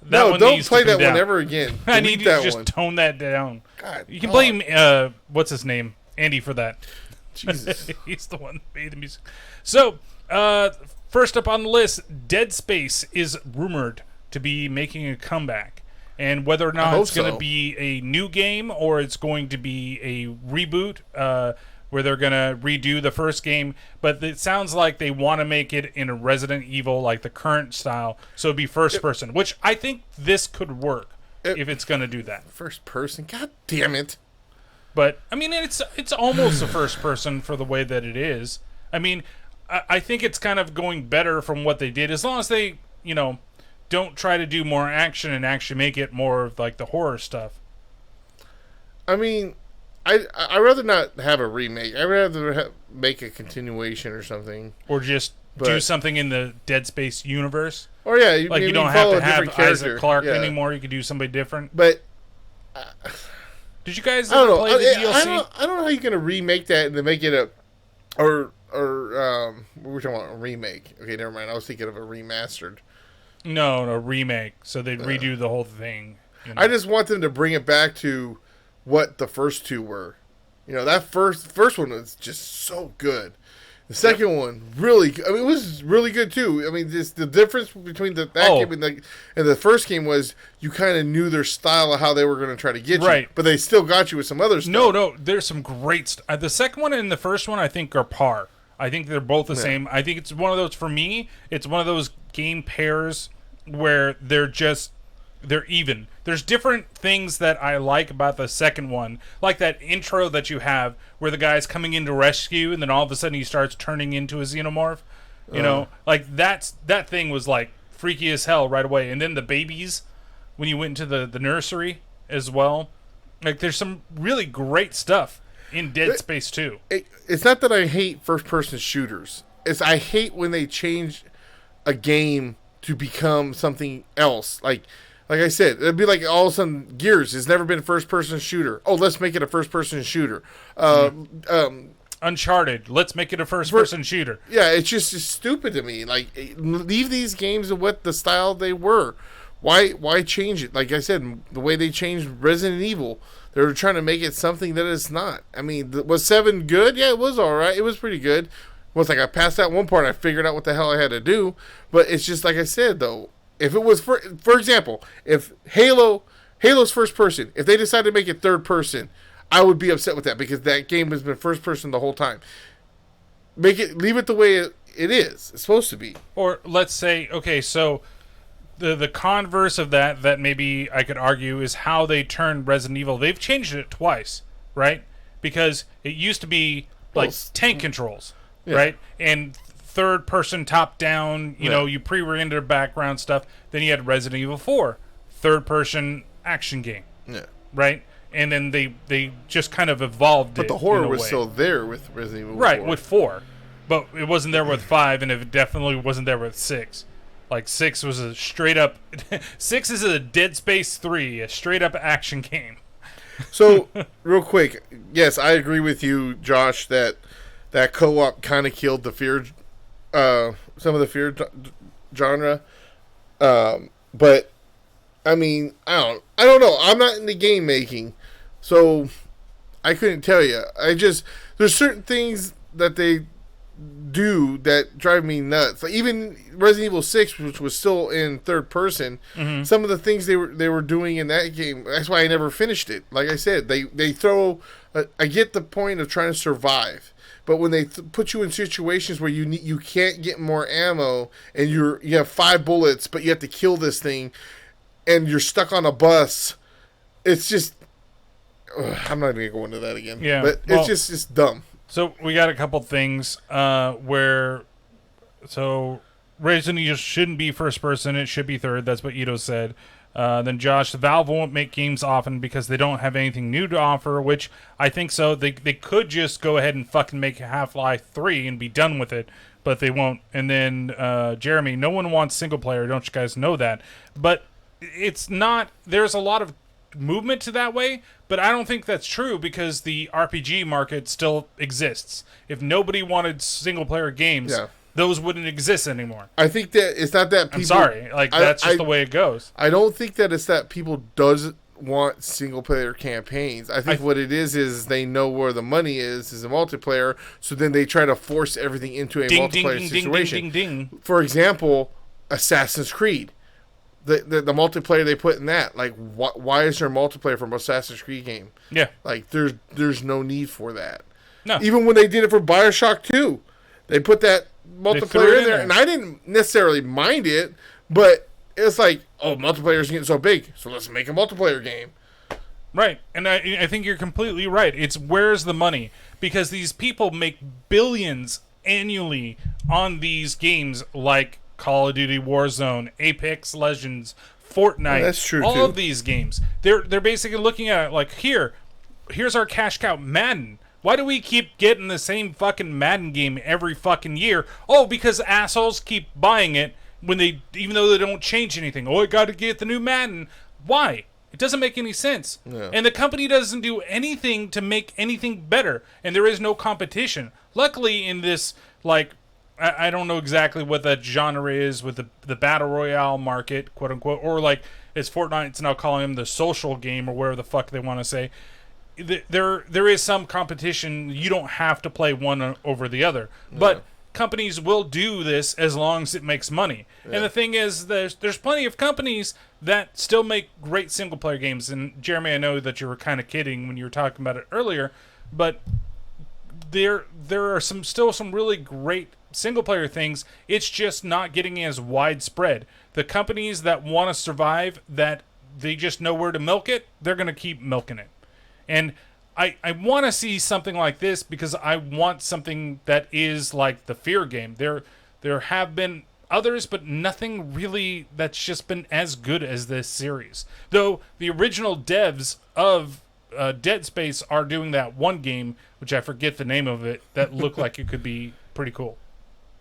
That No, one don't needs to play come that down. one ever again. I need Delete you to that just one. tone that down. God, You can oh, blame what's his name, Andy, for that. Jesus. He's the one that made the music. So, first up on the list, Dead Space is rumored to be making a comeback. And whether or not hope it's going to so. be a new game or it's going to be a reboot where they're going to redo the first game. But it sounds like they want to make it in a Resident Evil, like the current style. So it'd be first person, which I think this could work if it's going to do that. First person? God damn it. But I mean, it's almost a first person for the way that it is. I mean, I think it's kind of going better from what they did, as long as they, don't try to do more action and actually make it more of like the horror stuff. I mean, I'd rather not have a remake. I'd rather make a continuation or something. Or just do something in the Dead Space universe. Or yeah, Like maybe you don't follow have to a different have character. Isaac Clarke Yeah. anymore. You could do somebody different. But Did you guys I don't ever know. play the DLC? I don't know how you're gonna remake that and then make it a we're talking about a remake. Okay, never mind. I was thinking of a remastered. No, remake. So they'd redo the whole thing. I just want them to bring it back to what the first two were. That first one was just so good. The second one, really, it was really good too. I mean, the difference between that game and the first game was you kind of knew their style of how they were going to try to get you, but they still got you with some other stuff. No, there's some great the second one and the first one I think are par. I think they're both the same. I think it's one of those, for me, it's one of those game pairs where they're even. There's different things that I like about the second one, like that intro that you have where the guy's coming in to rescue and then all of a sudden he starts turning into a xenomorph. Like that thing was like freaky as hell right away. And then the babies, when you went into the nursery as well. Like there's some really great stuff in Dead Space 2. It's not that I hate first-person shooters. It's I hate when they change a game to become something else. Like I said, it'd be like all of a sudden Gears has never been a first-person shooter. Oh, let's make it a first-person shooter. Uncharted, let's make it a first-person shooter. Yeah, it's just stupid to me. Like, leave these games to what the style they were. Why change it? Like I said, the way they changed Resident Evil, they were trying to make it something that it's not. I mean, was 7 good? Yeah, it was all right. It was pretty good. Once I got past that one part, I figured out what the hell I had to do. But it's just like I said, though. If it was, for example, if Halo's first person, if they decided to make it third person, I would be upset with that because that game has been first person the whole time. Leave it the way it is. It's supposed to be. Or let's say, okay, so the converse of that maybe I could argue is how they turned Resident Evil. They've changed it twice, right? Because it used to be like tank controls, right? And third person top down, you know, you pre-rendered background stuff. Then you had Resident Evil 4, third person action game. Yeah. Right? And then they just kind of evolved but it. the horror in a was way. still there with Resident Evil 4. Right, with 4. But it wasn't there with 5, and it definitely wasn't there with 6. Like, 6 was a straight up... 6 is a Dead Space 3, a straight up action game. So, real quick, yes, I agree with you, Josh, that co-op kind of killed the fear, some of the fear genre. But I mean, I don't know. I'm not into game making, so I couldn't tell you. There's certain things that they do that drive me nuts. Like even Resident Evil 6, which was still in third person, some of the things they were doing in that game. That's why I never finished it. Like I said, they throw. I get the point of trying to survive, but when they put you in situations where you can't get more ammo and you have 5 bullets, but you have to kill this thing, and you're stuck on a bus, it's just. I'm not even gonna go into that again. Yeah, but it's just dumb. So we got a couple things where Resident Evil shouldn't be first person; it should be third. That's what Ito said. Then Josh, Valve won't make games often because they don't have anything new to offer, which I think so. They could just go ahead and fucking make Half-Life 3 and be done with it, but they won't. And then Jeremy, no one wants single player. Don't you guys know that? But it's not. There's a lot of movement to that way, but I don't think that's true because the RPG market still exists. If nobody wanted single player games, those wouldn't exist anymore. I think that it's not that people. I'm sorry, that's just the way it goes. I don't think that it's that people doesn't want single player campaigns. I think what it is they know where the money is a multiplayer, so then they try to force everything into a multiplayer situation. Ding. For example, Assassin's Creed. The multiplayer they put in that, like, why is there multiplayer from Assassin's Creed game? Yeah. Like, there's no need for that. No. Even when they did it for BioShock 2, they put that multiplayer in there, and I didn't necessarily mind it, but it's like, oh, multiplayer's getting so big, so let's make a multiplayer game. Right, and I think you're completely right. It's where's the money? Because these people make billions annually on these games like Call of Duty Warzone, Apex Legends, Fortnite. That's true, all too. of these games. They're basically looking at it like, here's our cash cow, Madden. Why do we keep getting the same fucking Madden game every fucking year? Oh, because assholes keep buying it even though they don't change anything. Oh, I got to get the new Madden. Why? It doesn't make any sense. Yeah. And the company doesn't do anything to make anything better, and there is no competition. Luckily, in this, like, I don't know exactly what that genre is with the Battle Royale market, quote unquote, or like it's Fortnite's now calling them the social game or whatever the fuck they want to say. There is some competition. You don't have to play one over the other, but companies will do this as long as it makes money. Yeah. And the thing is, there's plenty of companies that still make great single player games. And Jeremy, I know that you were kind of kidding when you were talking about it earlier, but there are still some really great single player things. It's just not getting as widespread. The companies that want to survive, that they just know where to milk it, they're going to keep milking it. And I want to see something like this because I want something that is like the Fear game. There have been others, but nothing really that's just been as good as this series. Though the original devs of Dead Space are doing that one game, which I forget the name of it, that looked like it could be pretty cool.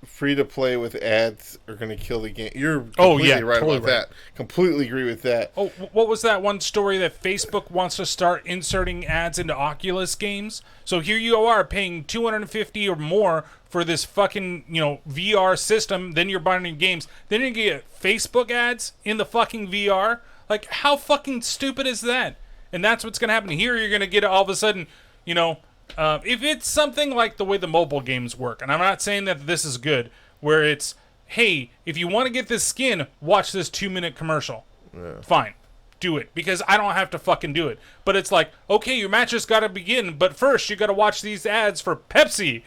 Free to play with ads are going to kill the game. You're completely right totally about that. Completely agree with that. Oh, what was that one story that Facebook wants to start inserting ads into Oculus games? So here you are paying $250 or more for this fucking, VR system. Then you're buying games. Then you get Facebook ads in the fucking VR. Like, how fucking stupid is that? And that's what's going to happen here. You're going to get all of a sudden, if it's something like the way the mobile games work, and I'm not saying that this is good, where it's, hey, if you want to get this skin, watch this 2-minute commercial. Yeah. Fine. Do it. Because I don't have to fucking do it. But it's like, okay, your match has got to begin, but first you got to watch these ads for Pepsi.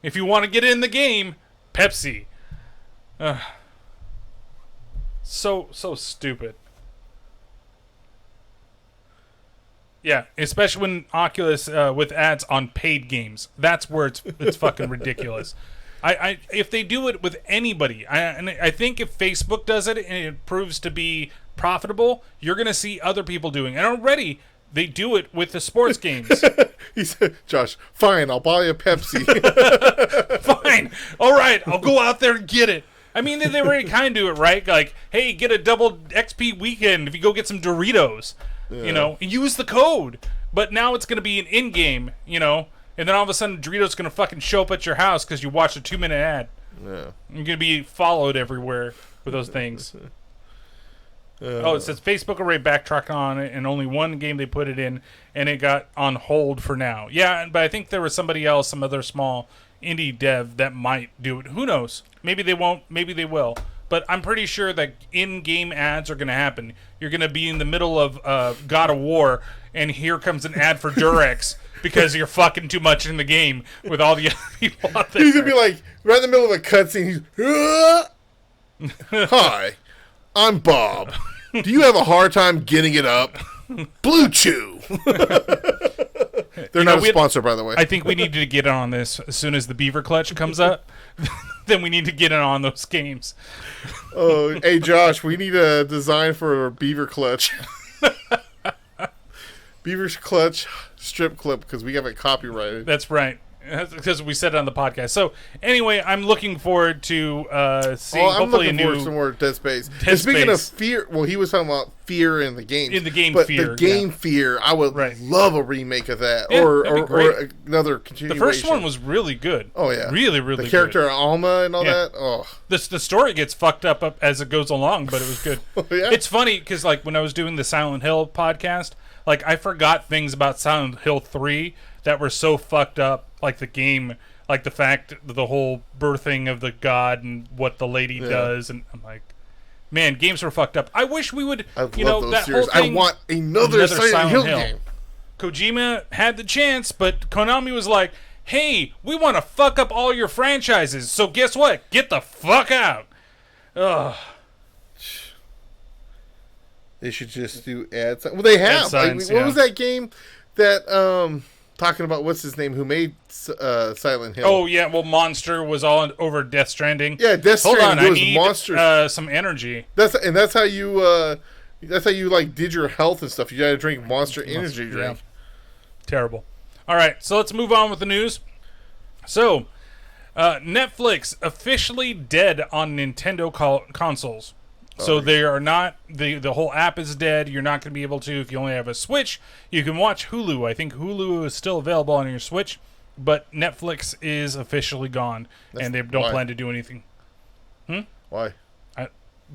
If you want to get in the game, Pepsi. So stupid. Yeah, especially when Oculus with ads on paid games. That's where it's fucking ridiculous. If they do it with anybody, I think if Facebook does it and it proves to be profitable, you're going to see other people doing it. And already they do it with the sports games. He said, Josh, fine, I'll buy a Pepsi. Fine. All right, I'll go out there and get it. I mean, they already kind of do it, right? Like, hey, get a double XP weekend if you go get some Doritos. Yeah. Use the code. But now it's going to be an in-game, you know, and then all of a sudden Doritos going to fucking show up at your house because you watched a 2-minute ad. Yeah. You're going to be followed everywhere with those things. Oh, it says Facebook array backtracked on it, and only one game they put it in, and it got on hold for now. Yeah, but I think there was somebody else, some other small indie dev that might do it. Who knows? Maybe they won't. Maybe they will. But I'm pretty sure that in-game ads are going to happen. You're going to be in the middle of God of War, and here comes an ad for Durex because you're fucking too much in the game with all the other people out there. He's going to be like, right in the middle of a cutscene, he's, hi, I'm Bob. Do you have a hard time getting it up? Blue Chew. They're not a sponsor, by the way. I think we need to get on this as soon as the Beaver Clutch comes up. Then we need to get in on those games. Oh, hey Josh, we need a design for a Beaver Clutch. Beaver's Clutch strip clip because we have it copyrighted. That's right. Because we said it on the podcast. So anyway, I'm looking forward to seeing hopefully a new some more Dead Space. And speaking of fear, well, he was talking about fear in the game. In the game, but fear. The game fear, I would love a remake of that, or another continuation. The first one was really good. Oh yeah, really good. The character Alma and all that. Oh, the story gets fucked up as it goes along, but it was good. Yeah. It's funny because like when I was doing the Silent Hill podcast, like I forgot things about Silent Hill 3 that were so fucked up, like the game, like the fact, the whole birthing of the god and what the lady does, and I'm like, man, games were fucked up. I wish we would, you know, that whole thing. I want another Silent Hill game. Kojima had the chance, but Konami was like, hey, we want to fuck up all your franchises, so guess what? Get the fuck out. Ugh. They should just do ads. Well, they have. What was that game that talking about what's his name who made Silent Hill? Oh yeah, well Monster was all over Death Stranding. Yeah, Death Stranding. Hold on, I need Monster. some energy. That's how you like did your health and stuff. You got to drink Monster energy drink. Yeah. Terrible. All right, so let's move on with the news. So, Netflix officially dead on Nintendo consoles. So they are not, the whole app is dead. You're not going to be able to, if you only have a Switch. You can watch Hulu. I think Hulu is still available on your Switch, but Netflix is officially gone, and they don't plan to do anything. Why? I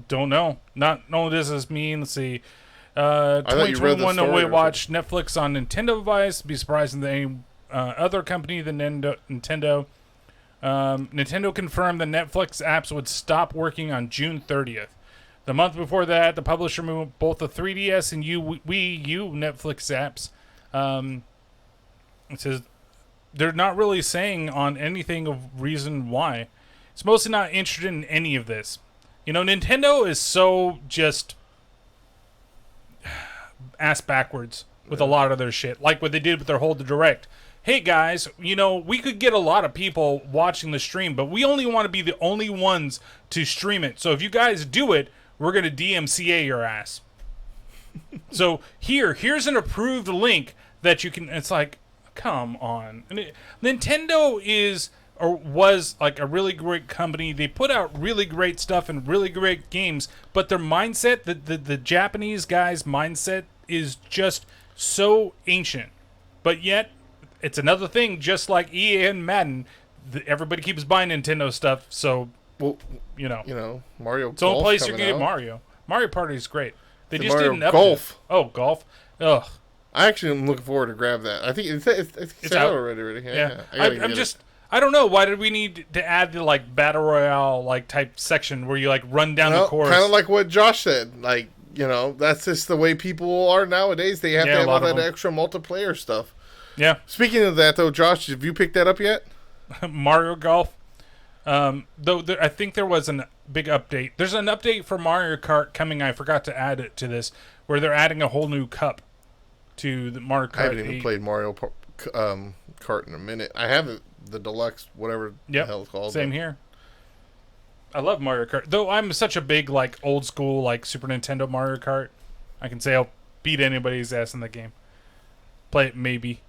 don't know. Not only does this mean, let's see, 2021 no way watch Netflix on Nintendo device. Be surprising that any other company than Nintendo. Nintendo confirmed that Netflix apps would stop working on June 30th. The month before that, the publisher removed both the 3DS and Wii U Netflix apps. It says they're not really saying on anything of reason why. It's mostly not interested in any of this. You know, Nintendo is so just ass backwards with a lot of their shit. Like what they did with their whole Direct. Hey guys, you know, we could get a lot of people watching the stream, but we only want to be the only ones to stream it. So if you guys do it, we're going to DMCA your ass. So here's an approved link that you can, it's like, come on. Nintendo is, or was, like a really great company. They put out really great stuff and really great games, but their mindset, the Japanese guys' mindset is just so ancient. But yet, it's another thing, just like EA and Madden. Everybody keeps buying Nintendo stuff, so... Well, you know, Mario. It's the only place you're gonna get Mario. Mario Party is great. They just Mario did an Golf. Oh, golf. Ugh. I actually am looking forward to grab that. I think it's out already. Yeah. I don't know. Why did we need to add the like battle royale like type section where you like run down the course? Kind of like what Josh said. Like, you know, that's just the way people are nowadays. They have to have all that extra multiplayer stuff. Yeah. Speaking of that, though, Josh, have you picked that up yet? Mario Golf. Though I think there was a big update. There's an update for Mario Kart coming. I forgot to add it to this, where they're adding a whole new cup to the Mario Kart. I haven't even played Mario Kart in a minute. I have the deluxe, whatever the hell it's called. Same here. I love Mario Kart. Though I'm such a big like old school like Super Nintendo Mario Kart, I can say I'll beat anybody's ass in the game. Play it maybe.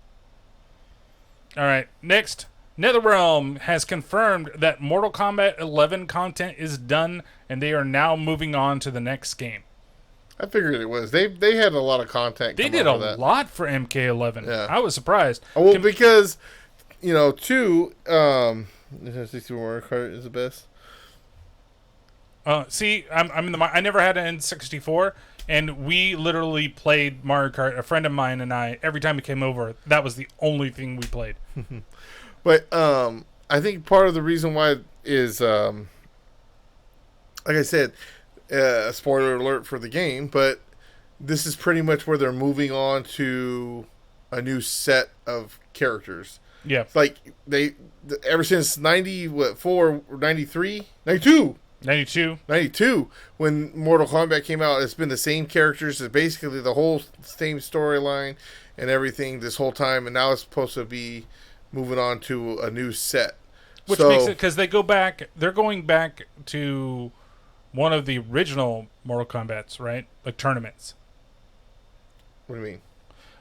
All right, next. Netherrealm has confirmed that Mortal Kombat 11 content is done, and they are now moving on to the next game. I figured it was. They had a lot of content. They come did out a of that. lot for MK11. Yeah. I was surprised. Oh, well, because, two, 64 Mario Kart is the best. See, I'm in the. I never had an N64, and we literally played Mario Kart. A friend of mine and I, every time he came over, that was the only thing we played. But I think part of the reason why is, like I said, spoiler alert for the game, but this is pretty much where they're moving on to a new set of characters. Yeah, It's like ever since 94, 93, 92. 92. When Mortal Kombat came out, it's been the same characters. It's basically the whole same storyline and everything this whole time, and now it's supposed to be moving on to a new set. Which makes it, because they're going back to one of the original Mortal Kombats, right? Like tournaments. What do you mean?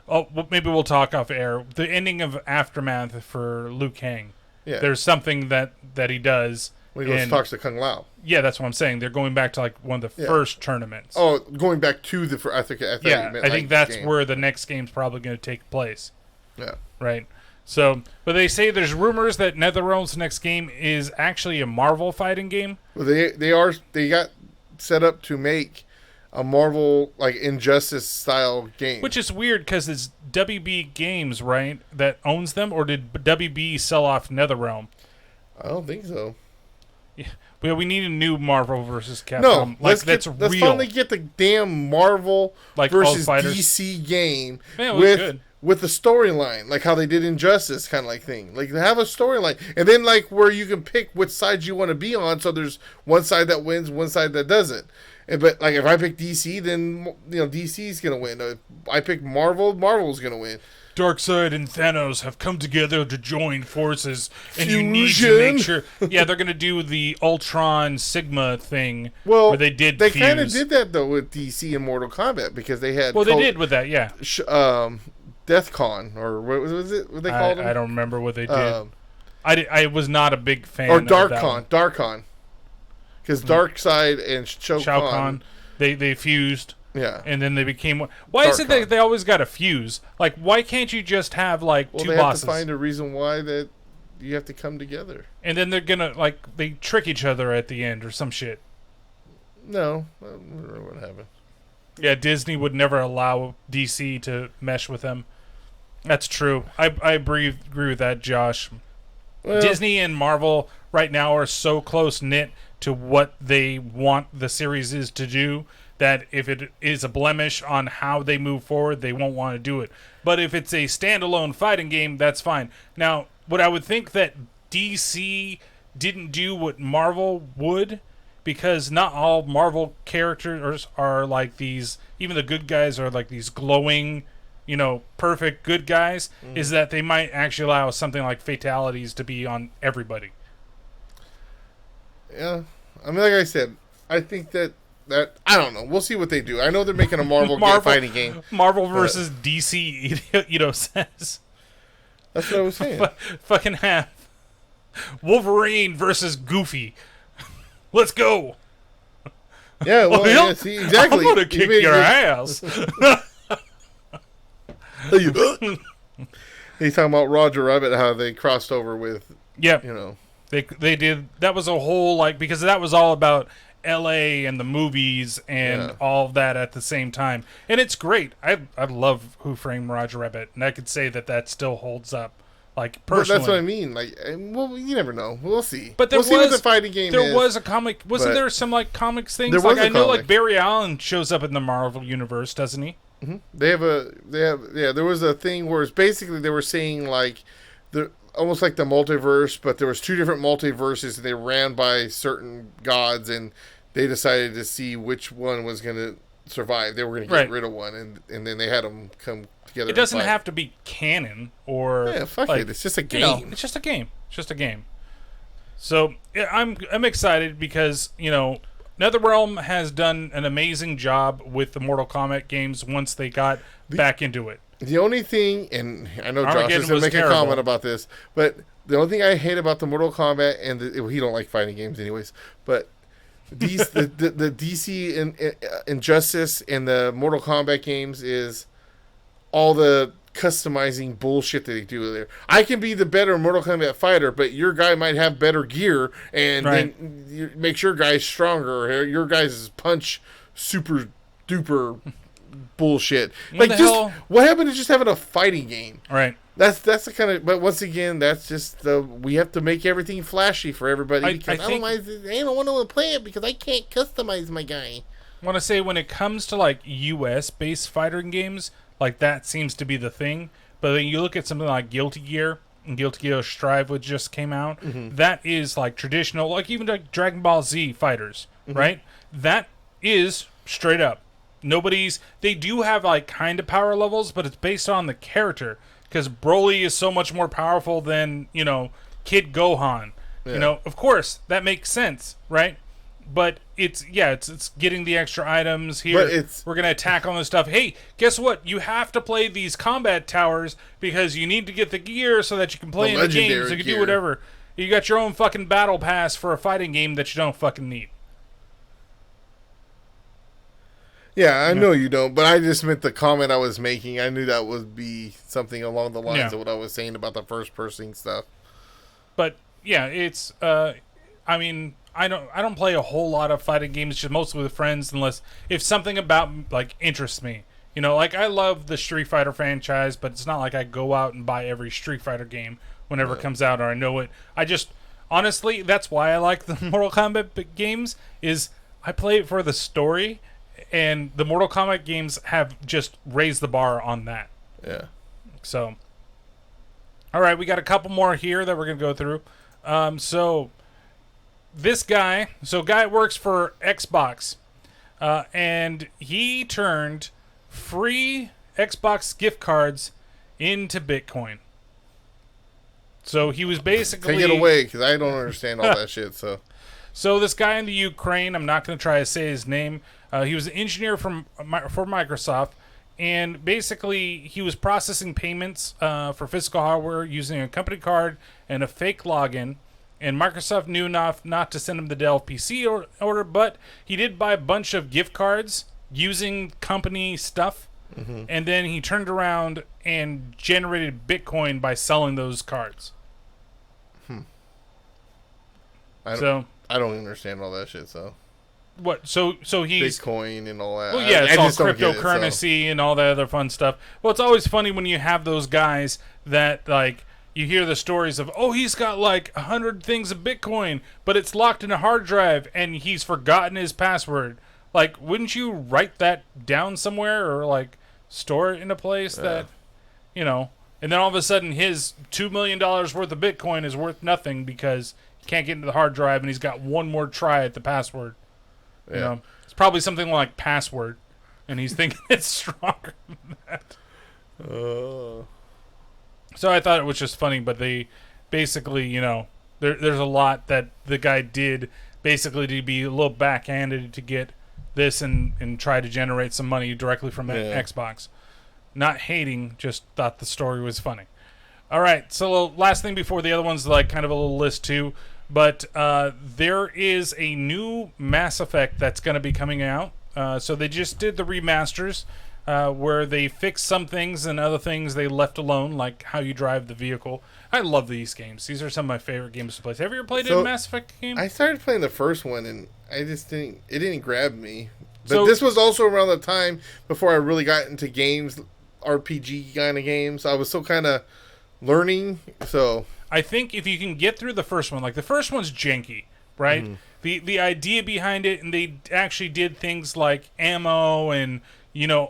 Oh, well, maybe we'll talk off air. The ending of Aftermath for Liu Kang. Yeah. There's something that he does. When he goes and talks to Kung Lao. Yeah, that's what I'm saying. They're going back to like one of the first tournaments. Oh, going back to the. I think you meant I think that's game. where the next game's probably going to take place. Yeah. Right. So, but they say there's rumors that NetherRealm's next game is actually a Marvel fighting game. Well, they got set up to make a Marvel like Injustice style game, Which is weird because it's WB Games, right, that owns them, or did WB sell off NetherRealm? I don't think so. Yeah, well, we need a new Marvel versus Capcom. No, let's let's finally get the damn Marvel like versus fighters. DC game Man, it was good. with the storyline, like how they did Injustice, kind of like thing. Like have a storyline, and then like where you can pick which side you want to be on. So there's one side that wins, one side that doesn't. But like if I pick DC, then DC's gonna win. If I pick Marvel, Marvel's gonna win. Darkseid and Thanos have come together to join forces, and Fusion. you need to make sure. Yeah, they're going to do the Ultron Sigma thing. Well, where they did. They fuse. kind of did that though with DC and Mortal Kombat because they had. Well, they did with that, yeah. DeathCon or what was it? What they called them? I don't remember what they did. I was not a big fan. Or of that one. Darkon, because Darkseid and Shao Kahn, they fused. Yeah. And then they became. Why is it that they always got to fuse? Like, why can't you just have like two they bosses? have to find a reason why that you have to come together. And then they're gonna they trick each other at the end or some shit. No, I don't know what happened. Yeah, Disney would never allow DC to mesh with them. That's true. I agree with that, Josh. Well, Disney and Marvel right now are so close knit to what they want the series is to do that if it is a blemish on how they move forward, they won't want to do it. But if it's a standalone fighting game, that's fine. Now, what I would think that DC didn't do what Marvel would, because not all Marvel characters are like these, even the good guys are like these glowing, perfect good guys, is that they might actually allow something like fatalities to be on everybody. Yeah. I mean, like I said, I think that I don't know. We'll see what they do. I know they're making a Marvel fighting game. Marvel versus DC, says. That's what I was saying. Fucking have Wolverine versus Goofy. Let's go. Yeah, well, yeah, see, exactly. I'm gonna kick your ass. He's talking about Roger Rabbit, how they crossed over with. Yep. They did. That was a whole because that was all about LA and the movies and all of that at the same time, and it's great. I love Who Framed Roger Rabbit, and I could say that still holds up. Like personally, that's what I mean. Well, you never know. We'll see. But we'll see what the fighting game is. There was a comic. Wasn't there some comics things? There was I know Barry Allen shows up in the Marvel universe, doesn't he? Mm-hmm. They have. There was a thing where it's basically they were saying almost like the multiverse, but there was two different multiverses and they ran by certain gods and they decided to see which one was going to survive. They were going to get rid of one and then they had them come together. It doesn't have to be canon or it. It's just a game. It's just a game. It's just a game. So I'm excited because NetherRealm has done an amazing job with the Mortal Kombat games once they got back into it. The only thing, and I know Armageddon Josh is going to make terrible. a comment about this, but the only thing I hate about the Mortal Kombat, and he don't like fighting games anyways, but The DC Injustice and the Mortal Kombat games is all the customizing bullshit that they do there. I can be the better Mortal Kombat fighter, but your guy might have better gear, and then makes your guy stronger. Or your guy's punch super duper bullshit. Like, what happened to just having a fighting game? Right. That's the kind of. But once again, that's just we have to make everything flashy for everybody because I don't want to play it because I can't customize my guy. I want to say when it comes to like US based fighting games, like that seems to be the thing. But then you look at something like Guilty Gear and Guilty Gear Strive, which just came out. Mm-hmm. That is like traditional, like even like Dragon Ball Z fighters, right? That is straight up. They do have like kind of power levels, but it's based on the character. Because Broly is so much more powerful than, Kid Gohan. Yeah. Of course, that makes sense, right? But it's getting the extra items here. We're going to attack on this stuff. Hey, guess what? You have to play these combat towers because you need to get the gear so that you can play in the game, so you can do whatever. You got your own fucking battle pass for a fighting game that you don't fucking need. Yeah, I know you don't, but I just meant the comment I was making. I knew that would be something along the lines of what I was saying about the first-person stuff. But yeah, it's. I don't play a whole lot of fighting games, just mostly with friends, unless if something about like interests me. Like I love the Street Fighter franchise, but it's not like I go out and buy every Street Fighter game whenever it comes out or I know it. I just honestly, that's why I like the Mortal Kombat games. Is I play it for the story. And the Mortal Kombat games have just raised the bar on that. Yeah. So, all right, we got a couple more here that we're going to go through. So, this guy works for Xbox, and he turned free Xbox gift cards into Bitcoin. So, he was basically... Take it away, because I don't understand all that shit, so... So this guy in the Ukraine, I'm not going to try to say his name. He was an engineer for Microsoft, and basically he was processing payments for physical hardware using a company card and a fake login. And Microsoft knew enough not to send him the Dell PC order, but he did buy a bunch of gift cards using company stuff. Mm-hmm. And then he turned around and generated Bitcoin by selling those cards. I don't understand all that shit, so... What? So he's... Bitcoin and all that. Well, yeah, it's all cryptocurrency and all that other fun stuff. Well, it's always funny when you have those guys that, like, you hear the stories of, oh, he's got, like, 100 things of Bitcoin, but it's locked in a hard drive, and he's forgotten his password. Like, wouldn't you write that down somewhere or, like, store it in a place that, And then all of a sudden his $2 million worth of Bitcoin is worth nothing because... can't get into the hard drive, and he's got one more try at the password. Yeah. It's probably something like password, and he's thinking it's stronger than that. So I thought it was just funny, but they basically, there's a lot that the guy did basically to be a little backhanded to get this and try to generate some money directly from Xbox. Not hating, just thought the story was funny. All right, so last thing before the other one's like kind of a little list too. But there is a new Mass Effect that's going to be coming out. So they just did the remasters where they fixed some things and other things they left alone, like how you drive the vehicle. I love these games. These are some of my favorite games to play. Have you ever played a Mass Effect game? I started playing the first one, and I just didn't grab me. But this was also around the time before I really got into games, RPG kind of games. I was still kind of learning, so... I think if you can get through the first one, like the first one's janky, right? Mm-hmm. The idea behind it, and they actually did things like ammo and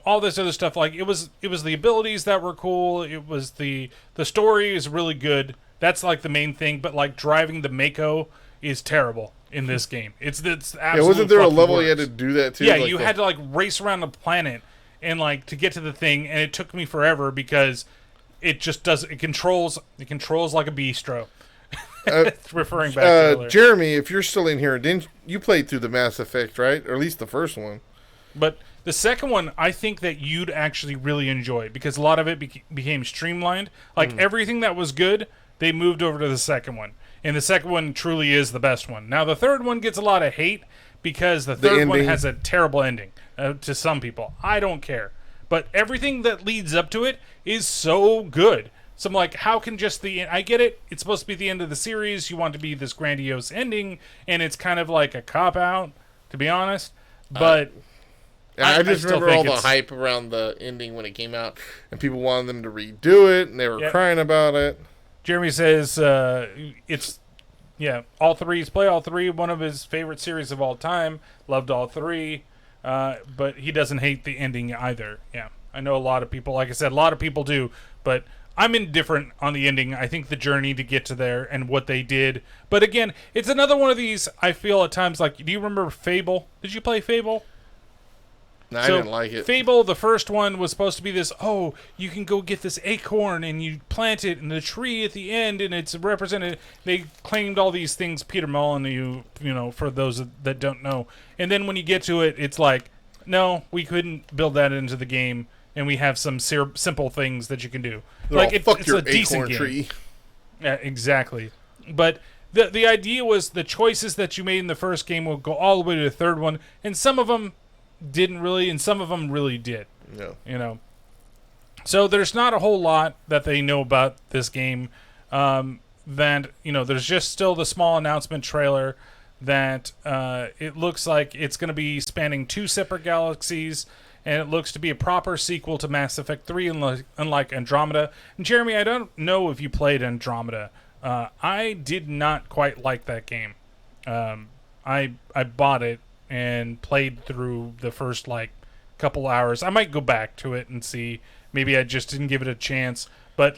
all this other stuff. Like it was the abilities that were cool. It was the story is really good. That's like the main thing. But like driving the Mako is terrible in this game. It's absolutely. Yeah, wasn't there a level you had to do that too? Yeah, like you had to like race around the planet and like to get to the thing, and it took me forever because. It just does. It controls like a bistro. Referring back to earlier. Jeremy, if you're still in here, didn't you played through the Mass Effect, right? Or at least the first one. But the second one, I think that you'd actually really enjoy because a lot of it became streamlined. Like everything that was good, they moved over to the second one, and the second one truly is the best one. Now the third one gets a lot of hate because the third one ending. has a terrible ending to some people. I don't care. But everything that leads up to it is so good. So I'm like, how can just I get it. It's supposed to be the end of the series. You want to be this grandiose ending, and it's kind of like a cop-out, to be honest. But I just still remember all think the it's- hype around the ending when it came out, and people wanted them to redo it, and they were crying about it. Jeremy says it's, all three. He's played all three. One of his favorite series of all time. Loved all three. But he doesn't hate the ending either. Yeah, I know a lot of people, like I said, a lot of people do, but I'm indifferent on the ending. I think the journey to get to there and what they did. But again, it's another one of these, I feel at times like, do you remember Fable? Did you play Fable? No, I didn't like it. Fable, the first one, was supposed to be this, you can go get this acorn and you plant it in the tree at the end and it's represented. They claimed all these things, Peter Molyneux, for those that don't know. And then when you get to it, it's like, no, we couldn't build that into the game and we have some simple things that you can do. Fuck It's your a decent acorn game. tree. Yeah, exactly. But the idea was the choices that you made in the first game will go all the way to the third one, and some of them didn't really, and some of them really did. Yeah. So there's not a whole lot that they know about this game. There's just still the small announcement trailer that it looks like it's going to be spanning 2 separate galaxies, and it looks to be a proper sequel to Mass Effect 3, unlike Andromeda. And Jeremy, I don't know if you played Andromeda. I did not quite like that game. I bought it and played through the first couple hours. I might go back to it and see. Maybe I just didn't give it a chance. But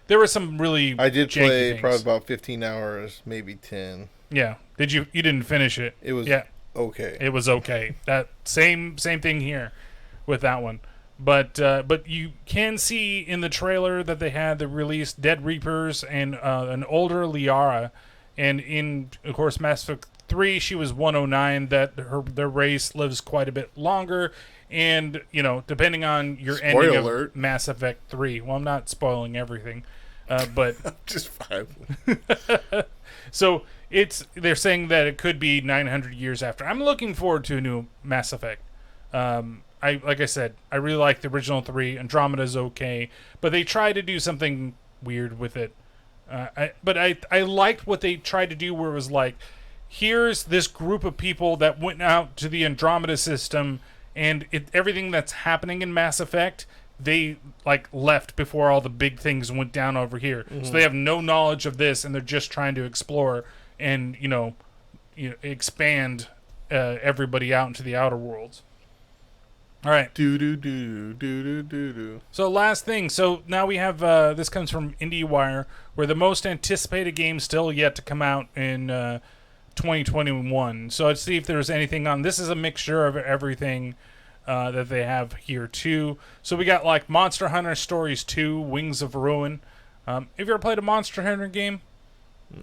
there were some really I did janky play things. probably about 15 hours, maybe 10. Yeah. Did you? You didn't finish it. It was okay. It was okay. That same thing here with that one. But you can see in the trailer that they released Dead Reapers and an older Liara, and in, of course, Mass Effect 3, she was 109. That their race lives quite a bit longer, and depending on your ending alert. of Mass Effect 3. Well, I'm not spoiling everything, but Just fine. so they're saying that it could be 900 years after. I'm looking forward to a new Mass Effect. Like I said, I really like the original 3. Andromeda's okay, but they tried to do something weird with it. I liked what they tried to do, where it was like, here's this group of people that went out to the Andromeda system, and everything that's happening in Mass Effect, they left before all the big things went down over here. Mm-hmm. So they have no knowledge of this, and they're just trying to explore and expand everybody out into the outer worlds. All right. Do. So last thing. So now we have this comes from IndieWire, where the most anticipated game still yet to come out in 2021. So let's see if there's anything on. This is a mixture of everything that they have here too. So we got Monster Hunter Stories 2, Wings of Ruin. Have you ever played a Monster Hunter game?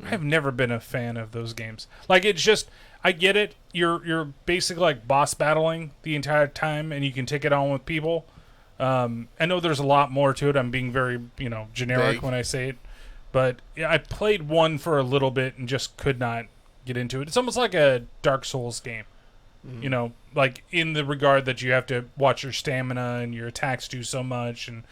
I've never been a fan of those games. It's just, I get it. You're basically boss battling the entire time, and you can take it on with people. I know there's a lot more to it. I'm being very, generic Vague. when I say it. But yeah, I played one for a little bit and just could not get into it. It's almost like a Dark Souls game. Mm. In the regard that you have to watch your stamina and your attacks do so much. And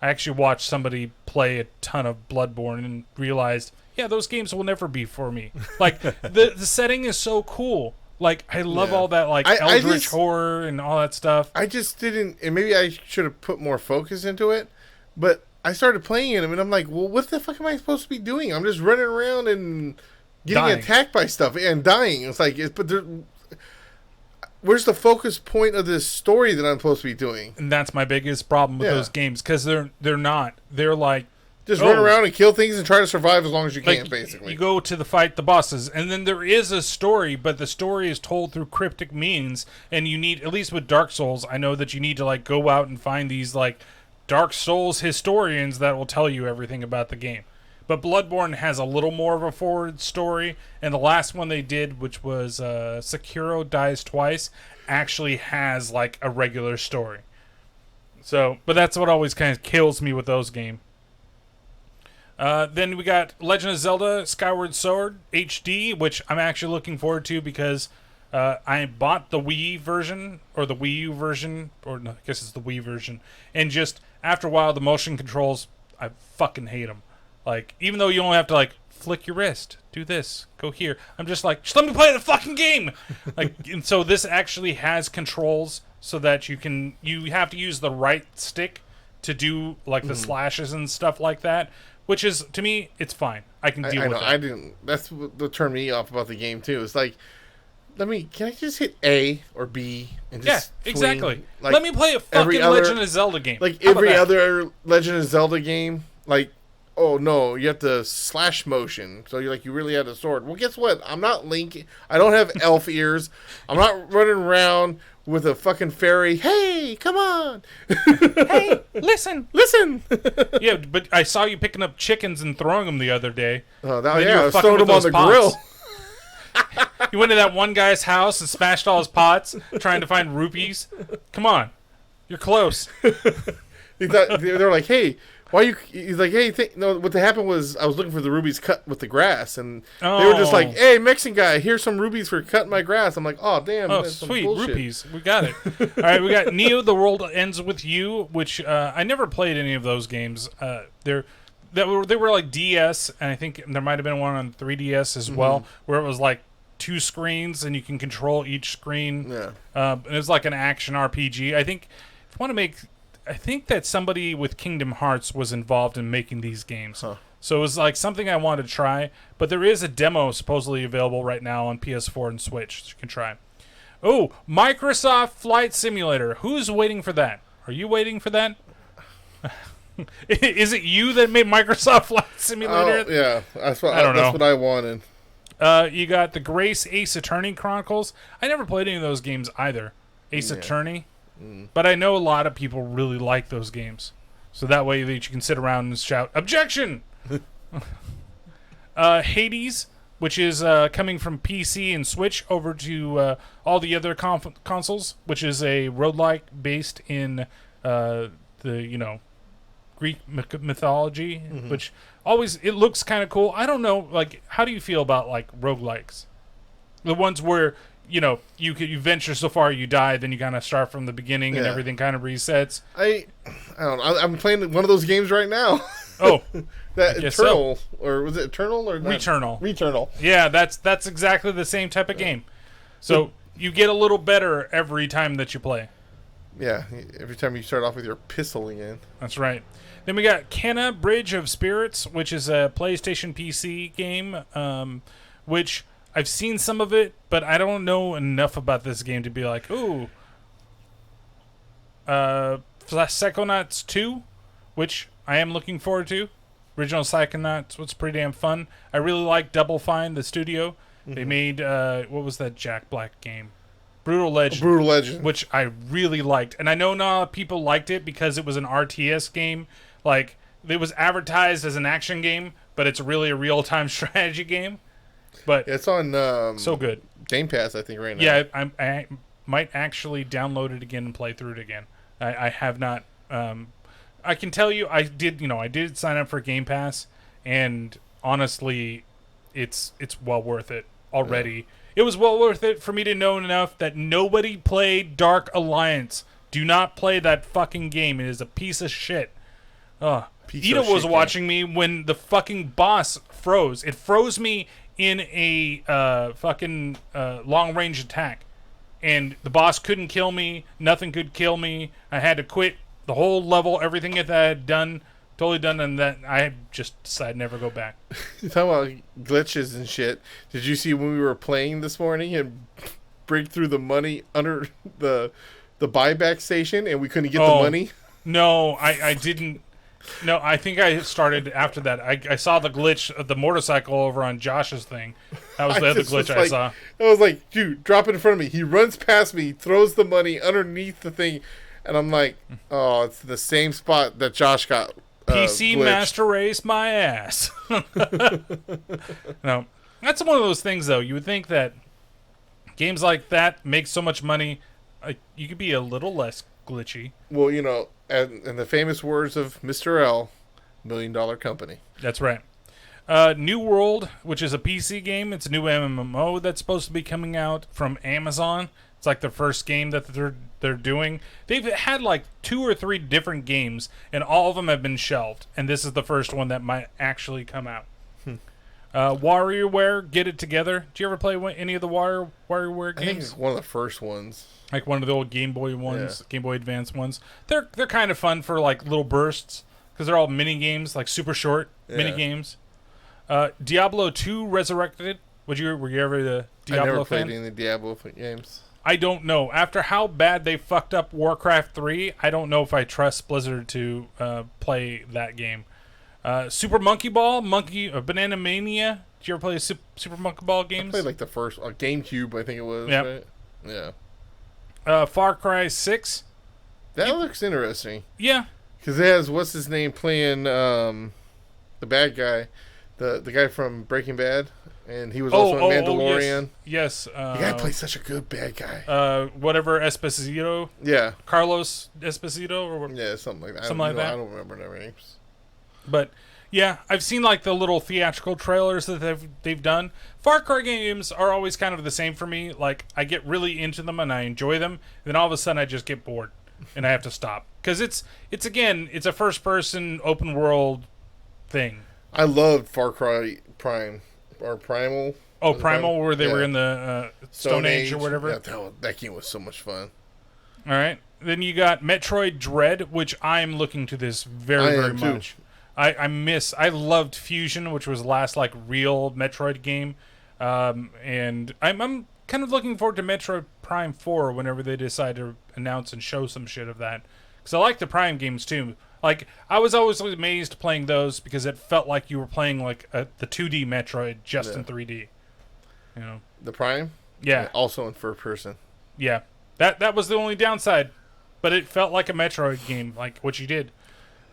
I actually watched somebody play a ton of Bloodborne and realized, yeah, those games will never be for me. The setting is so cool. I love all that eldritch horror and all that stuff. I just didn't, and maybe I should have put more focus into it, but I started playing it, and I'm like, well, what the fuck am I supposed to be doing? I'm just running around and getting attacked by stuff and dying. It's where's the focus point of this story that I'm supposed to be doing? And that's my biggest problem with those games, because they're not. They're just run around and kill things and try to survive as long as you can, basically. You go to fight the bosses, and then there is a story, but the story is told through cryptic means, and you need, at least with Dark Souls, I know that you need to go out and find these Dark Souls historians that will tell you everything about the game. But Bloodborne has a little more of a forward story, and the last one they did, which was Sekiro Dies Twice, actually has a regular story. So, but that's what always kind of kills me with those games. Then we got Legend of Zelda Skyward Sword HD, which I'm actually looking forward to because I bought the Wii version, or the Wii U version, or no, I guess it's the Wii version, and just after a while, the motion controls, I fucking hate them. Like, even though you only have to, like, flick your wrist, do this, go here, I'm just like, just let me play the fucking game! Like, and so this actually has controls so that you have to use the right stick to do, like, the slashes and stuff like that, which is, to me, it's fine. I can deal with it. That's what turned me off about the game, too. It's like, can I just hit A or B and just swing? Exactly. Like, let me play a fucking Legend of Zelda game. Like, How about every that? other Legend of Zelda game, like, oh, no, you have to slash motion. So, you really had a sword. Well, guess what? I'm not Link. I don't have elf ears. I'm not running around with a fucking fairy. Hey, come on. Hey, listen. Listen. Yeah, but I saw you picking up chickens and throwing them the other day. Oh, And then you I were was fucking throwing with them on those the pots. grill. You went to that one guy's house and smashed all his pots trying to find rupees. Come on. You're close. They're like, hey, why you? He's like, hey, no. What happened was I was looking for the rubies cut with the grass, and they were just like, hey, Mexican guy, here's some rubies for cutting my grass. I'm like, oh damn, Oh, that's some sweet. bullshit. Rupees. We got it. All right, we got Neo, The World Ends With You, which I never played any of those games. They were like DS, and I think there might have been one on 3DS as well, where it was like 2 screens, and you can control each screen. Yeah. And it was like an action RPG. I think if you want to make... I think that somebody with Kingdom Hearts was involved in making these games. Huh. So it was like something I wanted to try, but there is a demo supposedly available right now on PS4 and Switch that you can try. Oh, Microsoft Flight Simulator. Who's waiting for that? Are you waiting for that? Is it you that made Microsoft Flight Simulator? Oh, yeah. That's what I don't know. That's what I wanted. You got the Grace Ace Attorney Chronicles. I never played any of those games either. Ace Attorney. But I know a lot of people really like those games. So that way that you can sit around and shout, "Objection!" Hades, which is coming from PC and Switch over to all the other consoles, which is a roguelike based in the Greek mythology, which always it looks kind of cool. I don't know, like, how do you feel about like roguelikes? The ones where you venture so far you die, then you kind of start from the beginning and everything kind of resets. I don't know. I'm playing one of those games right now. Oh, that I guess Eternal, or was it Eternal or not? Returnal. Returnal. Yeah, that's exactly the same type of game. So you get a little better every time that you play. Yeah, every time you start off with your pistol again. That's right. Then we got Kenna Bridge of Spirits, which is a PlayStation PC game, which I've seen some of it, but I don't know enough about this game to be like, ooh. Psychonauts 2, which I am looking forward to. Original Psychonauts was pretty damn fun. I really like Double Fine, the studio. They made, what was that Jack Black game? Brutal Legend. Brutal Legend. Which I really liked. And I know not a lot of people liked it because it was an RTS game. Like, it was advertised as an action game, but it's really a real-time strategy game. But it's on so good. Game Pass, I think, right now. Yeah, I might actually download it again and play through it again. I have not. I can tell you, I did sign up for Game Pass, and honestly, it's well worth it already. Yeah. It was well worth it for me to know enough that nobody played Dark Alliance. Do not play that fucking game. It is a piece of shit. Ida was watching me when the fucking boss froze. It froze me in a fucking long-range attack. And the boss couldn't kill me. Nothing could kill me. I had to quit the whole level, everything that I had done, totally done, and that I just decided never go back. You talking about glitches and shit. Did you see when we were playing this morning and break through the money under the buyback station and we couldn't get the money? No, I didn't. No, I think I started after that. I saw the glitch of the motorcycle over on Josh's thing. That was the other glitch I saw. I was like, dude, drop it in front of me. He runs past me, throws the money underneath the thing, and I'm like, oh, it's the same spot that Josh got PC glitched. Master Race my ass. No, that's one of those things, though. You would think that games like that make so much money, you could be a little less glitchy. Well, in the famous words of Mr. L, $1 million company. That's right. New World, which is a PC game. It's a new MMO that's supposed to be coming out from Amazon. It's like the first game that they're doing. They've had like 2 or 3 different games, and all of them have been shelved. And this is the first one that might actually come out. WarioWare, Get It Together. Did you ever play any of the WarioWare games? I think it's one of the first ones. Like one of the old Game Boy ones, Game Boy Advance ones. They're kind of fun for like little bursts because they're all mini games, like super short mini games. Diablo 2 Resurrected. Were you ever the Diablo I never fan? played any Diablo games. I don't know. After how bad they fucked up Warcraft 3, I don't know if I trust Blizzard to play that game. Super Monkey Ball, Banana Mania. Did you ever play Super Monkey Ball games? I played like the first GameCube, I think it was. Yep. Right? Yeah. Far Cry 6. That looks interesting. Yeah. Because it has, what's his name, playing the bad guy. The guy from Breaking Bad. And he was also in Mandalorian. Yes. The guy plays such a good bad guy. Whatever Esposito. Yeah. Carlos Esposito. Or Yeah, something like that. Something like that. I don't remember their names. But yeah, I've seen like the little theatrical trailers that they've done. Far Cry games are always kind of the same for me. Like I get really into them and I enjoy them, and then all of a sudden I just get bored and I have to stop because it's a first person open world thing. I loved Far Cry Prime or Primal. Oh, Primal, where they were in the Stone Age or whatever. Yeah, that game was so much fun. All right, then you got Metroid Dread, which I'm looking to this very much. I loved Fusion, which was the last like real Metroid game, and I'm kind of looking forward to Metroid Prime 4 whenever they decide to announce and show some shit of that, because I like the Prime games too. Like I was always amazed playing those because it felt like you were playing like the 2D Metroid just in 3D. You know, the Prime, yeah, also in first person. Yeah, that was the only downside, but it felt like a Metroid game, like what you did.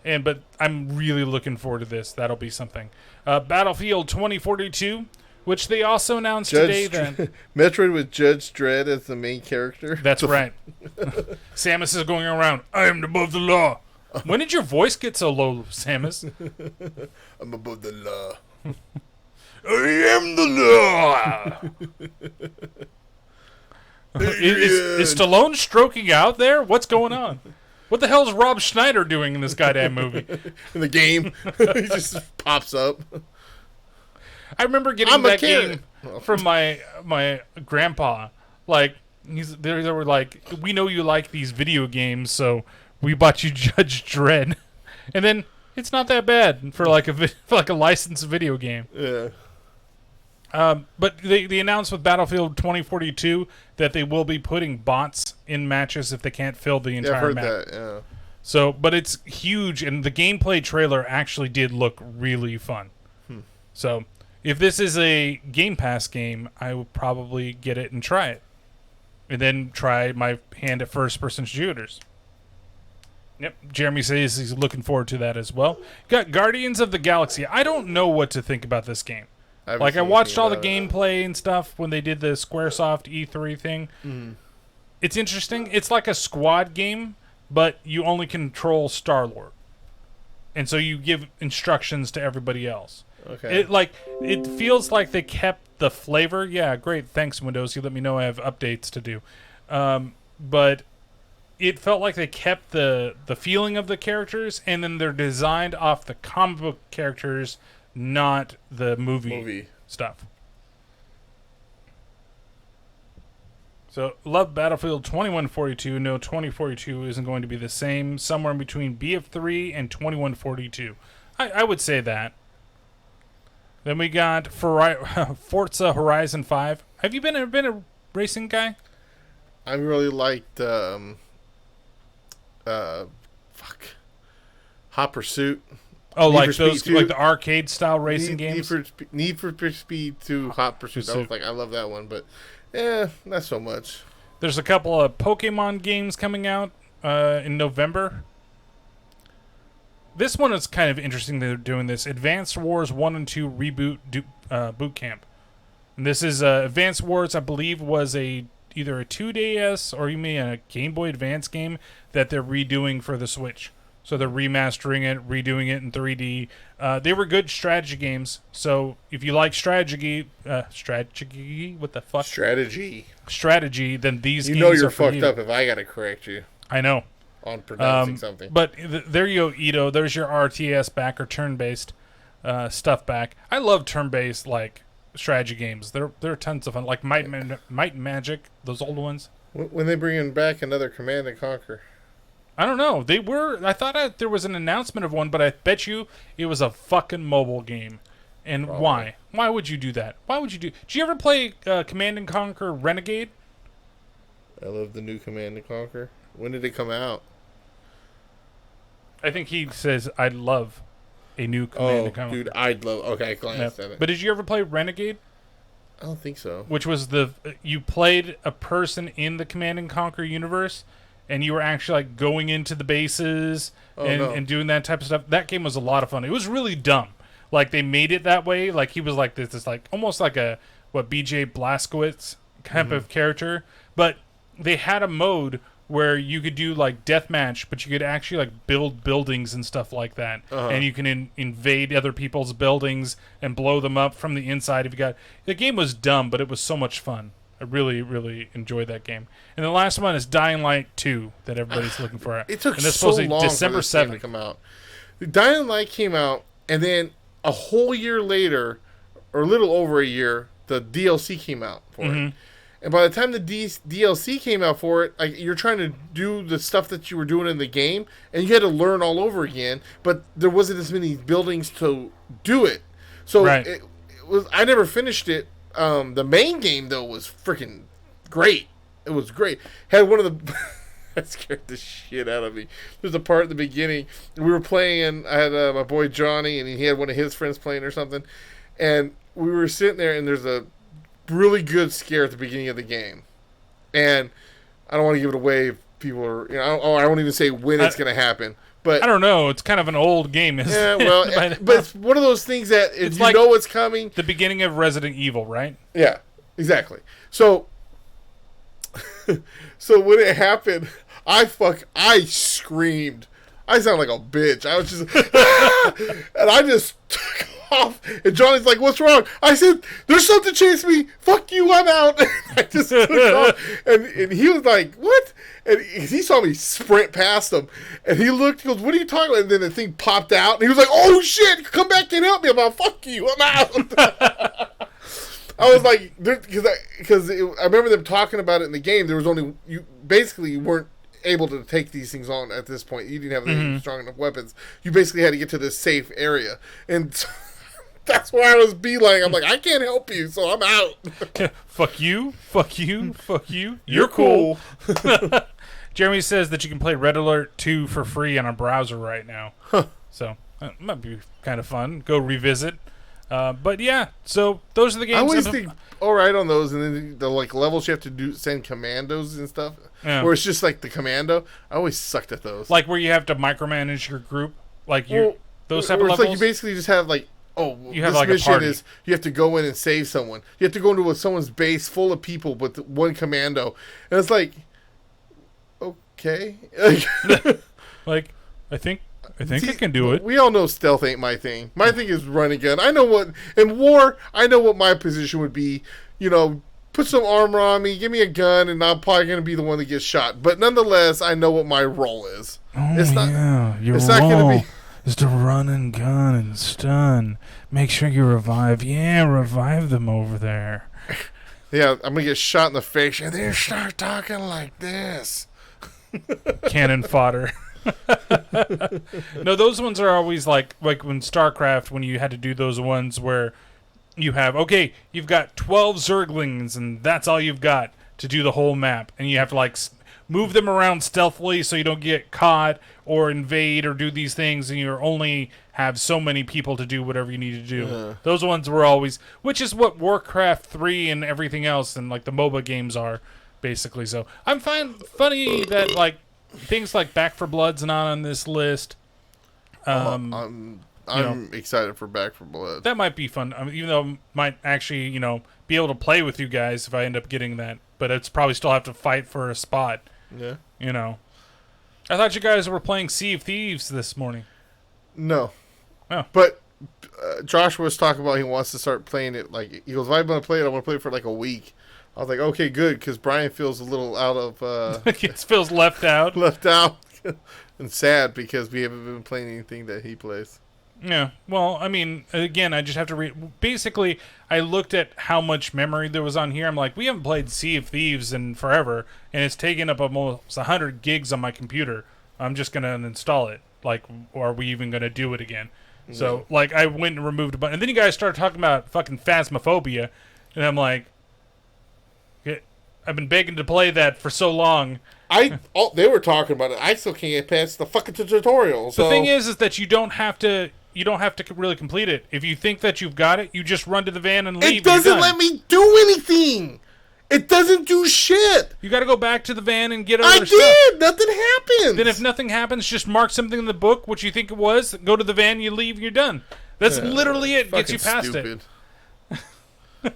But I'm really looking forward to this. That'll be something. Battlefield 2042, which they also announced today. Then Metroid with Judge Dredd as the main character. That's right. Samus is going around. I am above the law. When did your voice get so low, Samus? I'm above the law. I am the law. Is Stallone stroking out there? What's going on? What the hell is Rob Schneider doing in this goddamn movie? In the game, he just pops up. I remember getting that game from my grandpa. Like they were like, we know you like these video games, so we bought you Judge Dredd, and then it's not that bad for like a licensed video game. Yeah. But they announced with Battlefield 2042 that they will be putting bots in matches if they can't fill the entire I've heard map. that, yeah. So, but it's huge, and the gameplay trailer actually did look really fun. So, if this is a Game Pass game, I would probably get it and try it. And then try my hand at first-person shooters. Yep, Jeremy says he's looking forward to that as well. Got Guardians of the Galaxy. I don't know what to think about this game. I watched all the gameplay and stuff when they did the Squaresoft E3 thing. Mm-hmm. It's interesting. It's like a squad game, but you only control Star-Lord. And so you give instructions to everybody else. Okay. It feels like they kept the flavor. Yeah, great. Thanks, Windows. You let me know I have updates to do. But it felt like they kept the feeling of the characters, and then they're designed off the comic book characters, not the movie stuff. So, love Battlefield 2142. No, 2042 isn't going to be the same. Somewhere in between BF3 and 2142. I would say that. Then we got Forza Horizon 5. Have you been a racing guy? I really liked Hot Pursuit. Oh, like those, like the arcade style racing games. Need for Speed 2, Hot Pursuit. I was like, I love that one, but not so much. There's a couple of Pokemon games coming out in November. This one is kind of interesting. They're doing this Advanced Wars 1 and 2 reboot boot camp. And this is Advanced Wars, I believe, was either a 2DS or even a Game Boy Advance game that they're redoing for the Switch. So they're remastering it, redoing it in 3D. They were good strategy games. So if you like strategy, what the fuck? Strategy, then these You games know you're are for fucked up if I gotta correct you I know. on pronouncing something. But there you go, Ito. There's your RTS back or turn-based stuff back. I love turn-based like strategy games. They're tons of fun. Like Might and Magic, those old ones. When they bringing back another Command and Conquer? I don't know. They were. I thought there was an announcement of one, but I bet you it was a fucking mobile game. And Probably. why? Why would you do that? Why would you do? Did you ever play Command and Conquer Renegade? I love the new Command and Conquer. When did it come out? I think he says I'd love a new Command and Conquer. Dude, I'd love. Okay, I glanced at it. But did you ever play Renegade? I don't think so. Which was you played a person in the Command and Conquer universe, and you were actually like going into the bases and doing that type of stuff. That game was a lot of fun. It was really dumb. Like they made it that way. Like he was like this like almost like a BJ Blazkowicz type of character. But they had a mode where you could do like deathmatch, but you could actually like build buildings and stuff like that, and you can invade other people's buildings and blow them up from the inside. If you got the game was dumb, but it was so much fun. I really, really enjoyed that game. And the last one is Dying Light 2 that everybody's looking for. It took and this so supposed to be long December for this game to 7th. come out. The Dying Light came out, and then a whole year later, or a little over a year, the DLC came out for it. And by the time the DLC came out for it, like, you're trying to do the stuff that you were doing in the game, and you had to learn all over again. But there wasn't as many buildings to do it, so it was. I never finished it. The main game though was freaking great. It was great. Had one of the. That scared the shit out of me. There's a part in the beginning we were playing. I had my boy Johnny, and he had one of his friends playing or something, and we were sitting there, and there's a really good scare at the beginning of the game, and I don't want to give it away if people are, I won't even say when it's going to happen, but I don't know, it's kind of an old game, isn't yeah, it? well, but it's one of those things that if It's you like know it's coming, the beginning of Resident Evil, right? Yeah, exactly. So when it happened, I screamed. I sound like a bitch. I was just and I just took off, and Johnny's like, "What's wrong?" I said, "There's something chasing me. Fuck you, I'm out." I just took off, and he was like, "What?" And he saw me sprint past him, and he looked. He goes, "What are you talking about?" And then the thing popped out, and he was like, "Oh shit! Come back and help me!" I'm like, "Fuck you, I'm out." I was like, because I remember them talking about it in the game. There was only you weren't able to take these things on at this point. You didn't have any strong enough weapons. You basically had to get to this safe area, and that's why I was beeline. I'm like, I can't help you, so I'm out. Fuck you, fuck you, fuck you. You're cool. Jeremy says that you can play Red Alert 2 for free on a browser right now. So it might be kind of fun. Go revisit. But yeah, so those are the games. I always think all right on those, and then the like levels you have to send commandos and stuff, where it's just like the commando. I always sucked at those. Like where you have to micromanage your group, like those type of it's levels. like you basically just have like, you have this like a mission party. is you have to go in and save someone. You have to go into someone's base full of people with one commando, and it's like, okay, like I think I can do it. We all know stealth ain't my thing. My thing is run and gun. I know what in war. I know what my position would be. Put some armor on me, give me a gun, and I'm probably going to be the one that gets shot. But nonetheless, I know what my role is. It's not. Yeah, your it's role not going to be is to run and gun and stun. Make sure you revive. Yeah, revive them over there. Yeah, I'm going to get shot in the face, and then start talking like this. Cannon fodder. No, those ones are always like when StarCraft, when you had to do those ones where you have, you've got 12 Zerglings and that's all you've got to do the whole map, and you have to like move them around stealthily so you don't get caught or invade or do these things, and you only have so many people to do whatever you need to do. Those ones were always, which is what Warcraft 3 and everything else and like the MOBA games are basically. So I'm funny that like things like Back 4 Blood's not on this list. I'm excited for Back 4 Blood. That might be fun. Even though I might actually, be able to play with you guys if I end up getting that. But it's probably still have to fight for a spot. Yeah. I thought you guys were playing Sea of Thieves this morning. No. Oh. But Josh was talking about he wants to start playing it. Like, he goes, if I'm going to play it, I want to play it for like a week. I was like, okay, good, because Brian feels a little out of... It feels left out. left out and sad because we haven't been playing anything that he plays. Yeah, well, I mean, again, I just have to read. Basically, I looked at how much memory there was on here. I'm like, we haven't played Sea of Thieves in forever, and it's taken up almost 100 gigs on my computer. I'm just going to uninstall it. Like, or are we even going to do it again? Mm-hmm. So, like, I went and removed a bunch. And then you guys started talking about fucking Phasmophobia, and I'm like, I've been begging to play that for so long. They were talking about it. I still can't get past the fucking tutorial. So. The thing is that you don't have to really complete it. If you think that you've got it, you just run to the van and leave. It doesn't let me do anything. It doesn't do shit. You got to go back to the van and get other stuff. I did. Nothing happens. Then if nothing happens, just mark something in the book, what you think it was, go to the van, you leave, you're done. That's literally it. Gets you past stupid. it.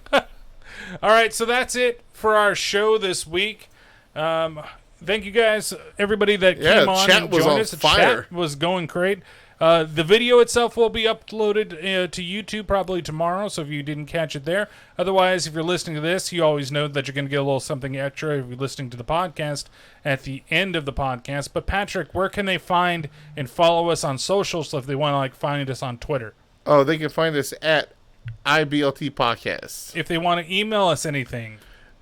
All right, so that's it for our show this week. Thank you guys, everybody that came on and joined us. The chat was going great. The video itself will be uploaded to YouTube probably tomorrow, so if you didn't catch it there. Otherwise, if you're listening to this, you always know that you're going to get a little something extra if you're listening to the podcast at the end of the podcast. But Patrick, where can they find and follow us on socials if they want to find us on Twitter? Oh, they can find us at IBLT Podcast. If they want to email us anything,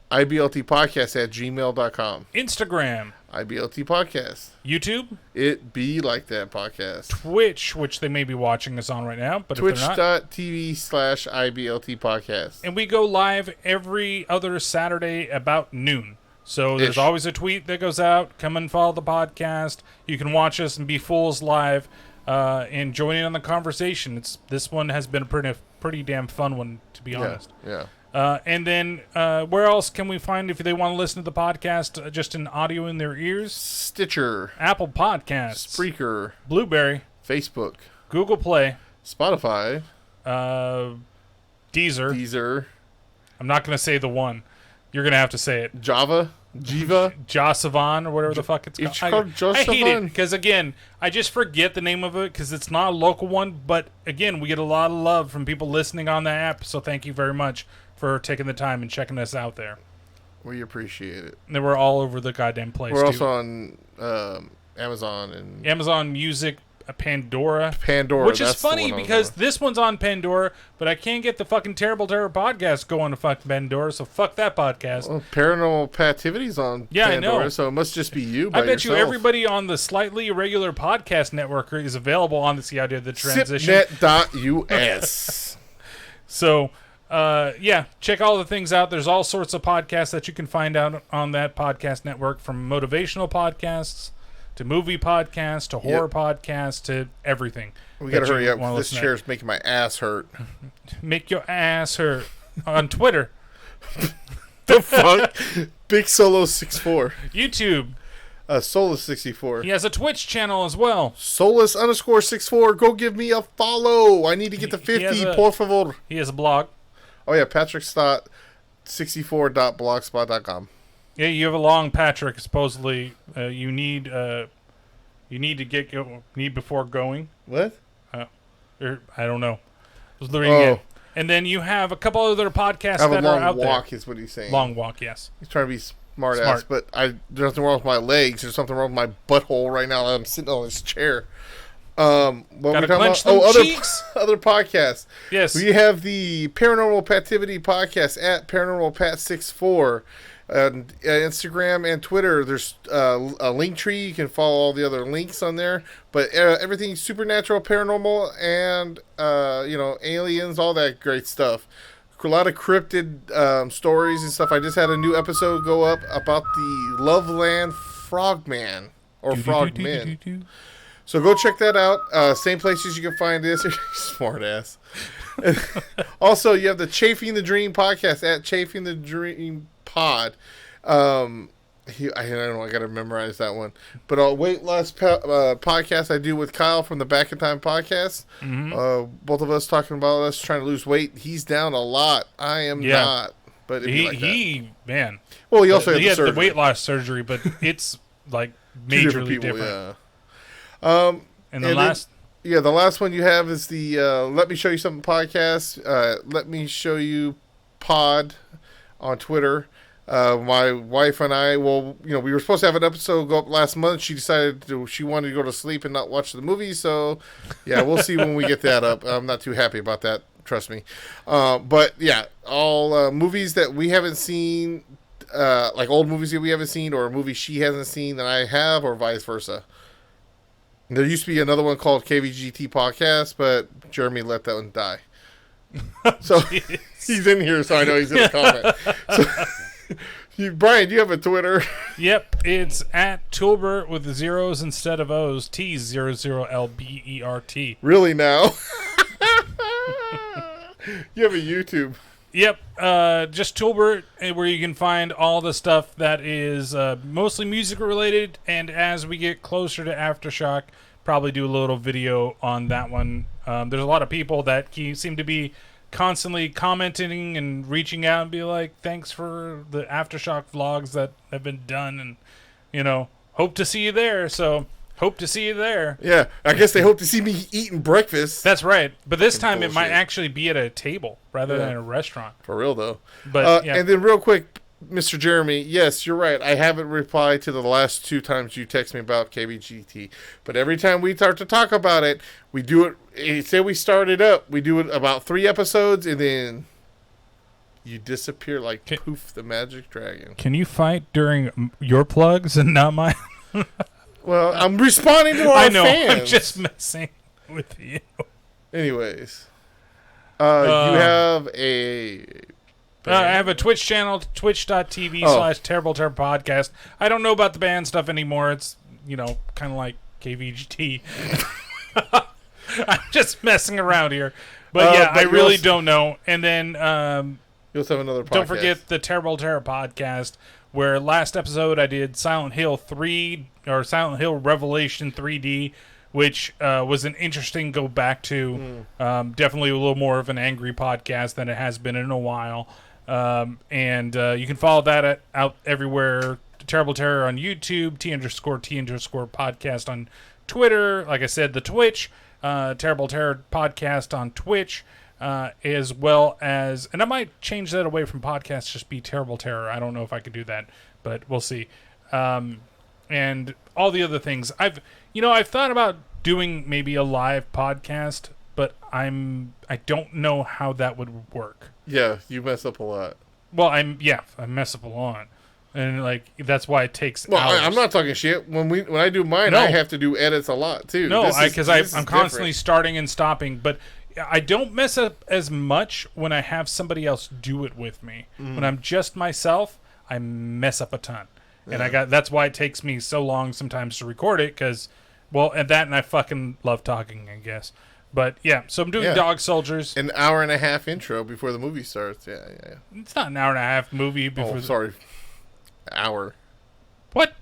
IBLTpodcast@gmail.com. Instagram, IBLT Podcast. YouTube, It Be Like That Podcast. Twitch, which they may be watching us on right now, but if they're not, Twitch.tv/IBLT Podcast. and we go live every other Saturday about noon. So there's always a tweet that goes out. Come and follow the podcast. You can watch us and be fools live and join in on the conversation. This one has been a pretty damn fun one, to be honest. Yeah. And then where else can we find if they want to listen to the podcast just in audio in their ears? Stitcher. Apple Podcasts. Spreaker. Blueberry. Facebook. Google Play. Spotify. Deezer. I'm not going to say the one. You're going to have to say it. Jiva, Josavan, or whatever the fuck it's called. I hate it because, again, I just forget the name of it because it's not a local one. But, again, we get a lot of love from people listening on the app. So thank you very much for taking the time and checking us out there. We appreciate it. And we're all over the goddamn place, We're also on Amazon and Amazon Music, Pandora, which is funny because this one's on Pandora, but I can't get the fucking Terrible Terror podcast going to fucking Pandora, so fuck that podcast. Well, Paranormal Pativity's on Pandora, I know. So it must just be you by yourself. I bet you everybody on the Slightly Irregular podcast network is available on the idea of the transition. Sipnet.us. So, check all the things out. There's all sorts of podcasts that you can find out on that podcast network, from motivational podcasts to movie podcasts, to horror podcasts, to everything. We gotta hurry up. This chair's making my ass hurt. Make your ass hurt. On Twitter. The fuck? Big Solo 64. YouTube. Solus 64. He has a Twitch channel as well. Solus_64. Go give me a follow. I need to get to 50. Por favor. He has a blog. Oh yeah, patrick.64.blogspot.com. Yeah, you have a long Patrick. Supposedly, you need to need before going. What? I don't know. I was reading it. And then you have a couple other podcasts that are out there. Long walk is what he's saying. Long walk, yes. He's trying to be smart ass, but there's nothing wrong with my legs. There's something wrong with my butthole right now. I'm sitting on this chair. What gotta clench them cheeks. Other podcasts. Yes. We have the Paranormal Pativity podcast at ParanormalPat64. Instagram and Twitter, there's a link tree. You can follow all the other links on there. But everything's supernatural, paranormal, and aliens, all that great stuff. A lot of cryptid stories and stuff. I just had a new episode go up about the Loveland Frogman or Frogmen. So go check that out. Same places you can find this. Smart ass. Also, you have the Chafing the Dream podcast at Chafing the Dream Pod. I don't know. I got to memorize that one. But weight loss podcast I do with Kyle from the Back in Time podcast. Mm-hmm. Both of us talking about us trying to lose weight. He's down a lot. I am not. But man. Well, he also had the weight loss surgery, but it's like Two different majorly people, different. yeah. And the and last, Yeah, the last one you have is the Let Me Show You Something podcast. Let Me Show You Pod on Twitter. My wife and I, we were supposed to have an episode go up last month. She she wanted to go to sleep and not watch the movie. So, yeah, we'll see when we get that up. I'm not too happy about that, trust me. But, yeah, all movies that we haven't seen, like old movies that we haven't seen, or a movie she hasn't seen that I have, or vice versa. There used to be another one called KVGT Podcast, but Jeremy let that one die. So he's in here, so I know he's going to comment. So, Brian, do you have a Twitter? Yep, it's at toolbert with zeros instead of O's. T00LBERT. Really now? You have a YouTube. Yep, just Toolbert, where you can find all the stuff that is mostly music related, and as we get closer to Aftershock, probably do a little video on that one. There's a lot of people that seem to be constantly commenting and reaching out and be like, thanks for the Aftershock vlogs that have been done, and, hope to see you there, so... Hope to see you there. Yeah, I guess they hope to see me eating breakfast. That's right. But this time bullshit. it might actually be at a table rather than a restaurant. For real, though. But yeah. And then real quick, Mr. Jeremy, yes, you're right. I haven't replied to the last 2 times you text me about KVGT. But every time we start to talk about it, we do it. Say we start it up. We do it about 3 episodes, and then you disappear like poof, the magic dragon. Can you fight during your plugs and not mine? Well, I'm responding to our I know. fans. I'm just messing with you. Anyways, you have a... I have a Twitch channel, twitch.tv/Terrible Terror Podcast. I don't know about the band stuff anymore. It's, kind of like KVGT. I'm just messing around here. But I really don't know. And then you also have another podcast. Don't forget the Terrible Terror Podcast, where last episode I did Silent Hill 3, or Silent Hill Revelation 3D, which was an interesting go back to. Definitely a little more of an angry podcast than it has been in a while. And you can follow that out everywhere. Terrible Terror on YouTube, T_T_podcast on Twitter. Like I said, the Twitch, Terrible Terror Podcast on Twitch, as well as, and I might change that away from podcast, just be Terrible Terror. I don't know if I could do that, but we'll see. And all the other things. I've thought about doing maybe a live podcast, but I don't know how that would work. Yeah, you mess up a lot. Well, I mess up a lot. And that's why it takes hours. I'm not talking shit. When I do mine, I have to do edits a lot too. No, because I'm constantly starting and stopping, but I don't mess up as much when I have somebody else do it with me. When I'm just myself, I mess up a ton. And that's why it takes me so long sometimes to record it, because, and I fucking love talking, I guess. But yeah, so I'm doing Dog Soldiers. An hour and a half intro before the movie starts. Yeah. It's not an hour and a half movie before. Oh, sorry. Hour. What?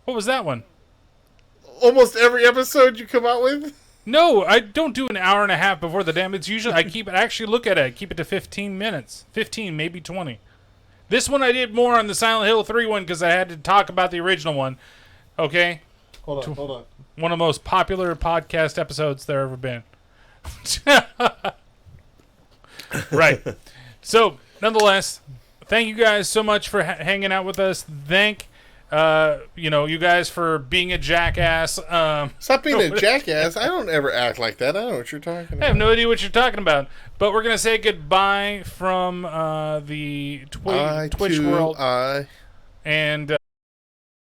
What was that one? Almost every episode you come out with? No, I don't do an hour and a half before the damn. It's usually, actually look at it. I keep it to 15 minutes. 15, maybe 20. This one I did more on the Silent Hill 3 one because I had to talk about the original one. Okay? Hold on. One of the most popular podcast episodes there ever been. Right. So, nonetheless, thank you guys so much for hanging out with us. Thank you guys for being a jackass. Stop being a jackass. I don't ever act like that. I don't know what you're talking about. I have no idea what you're talking about. But we're going to say goodbye from the Twitch world. And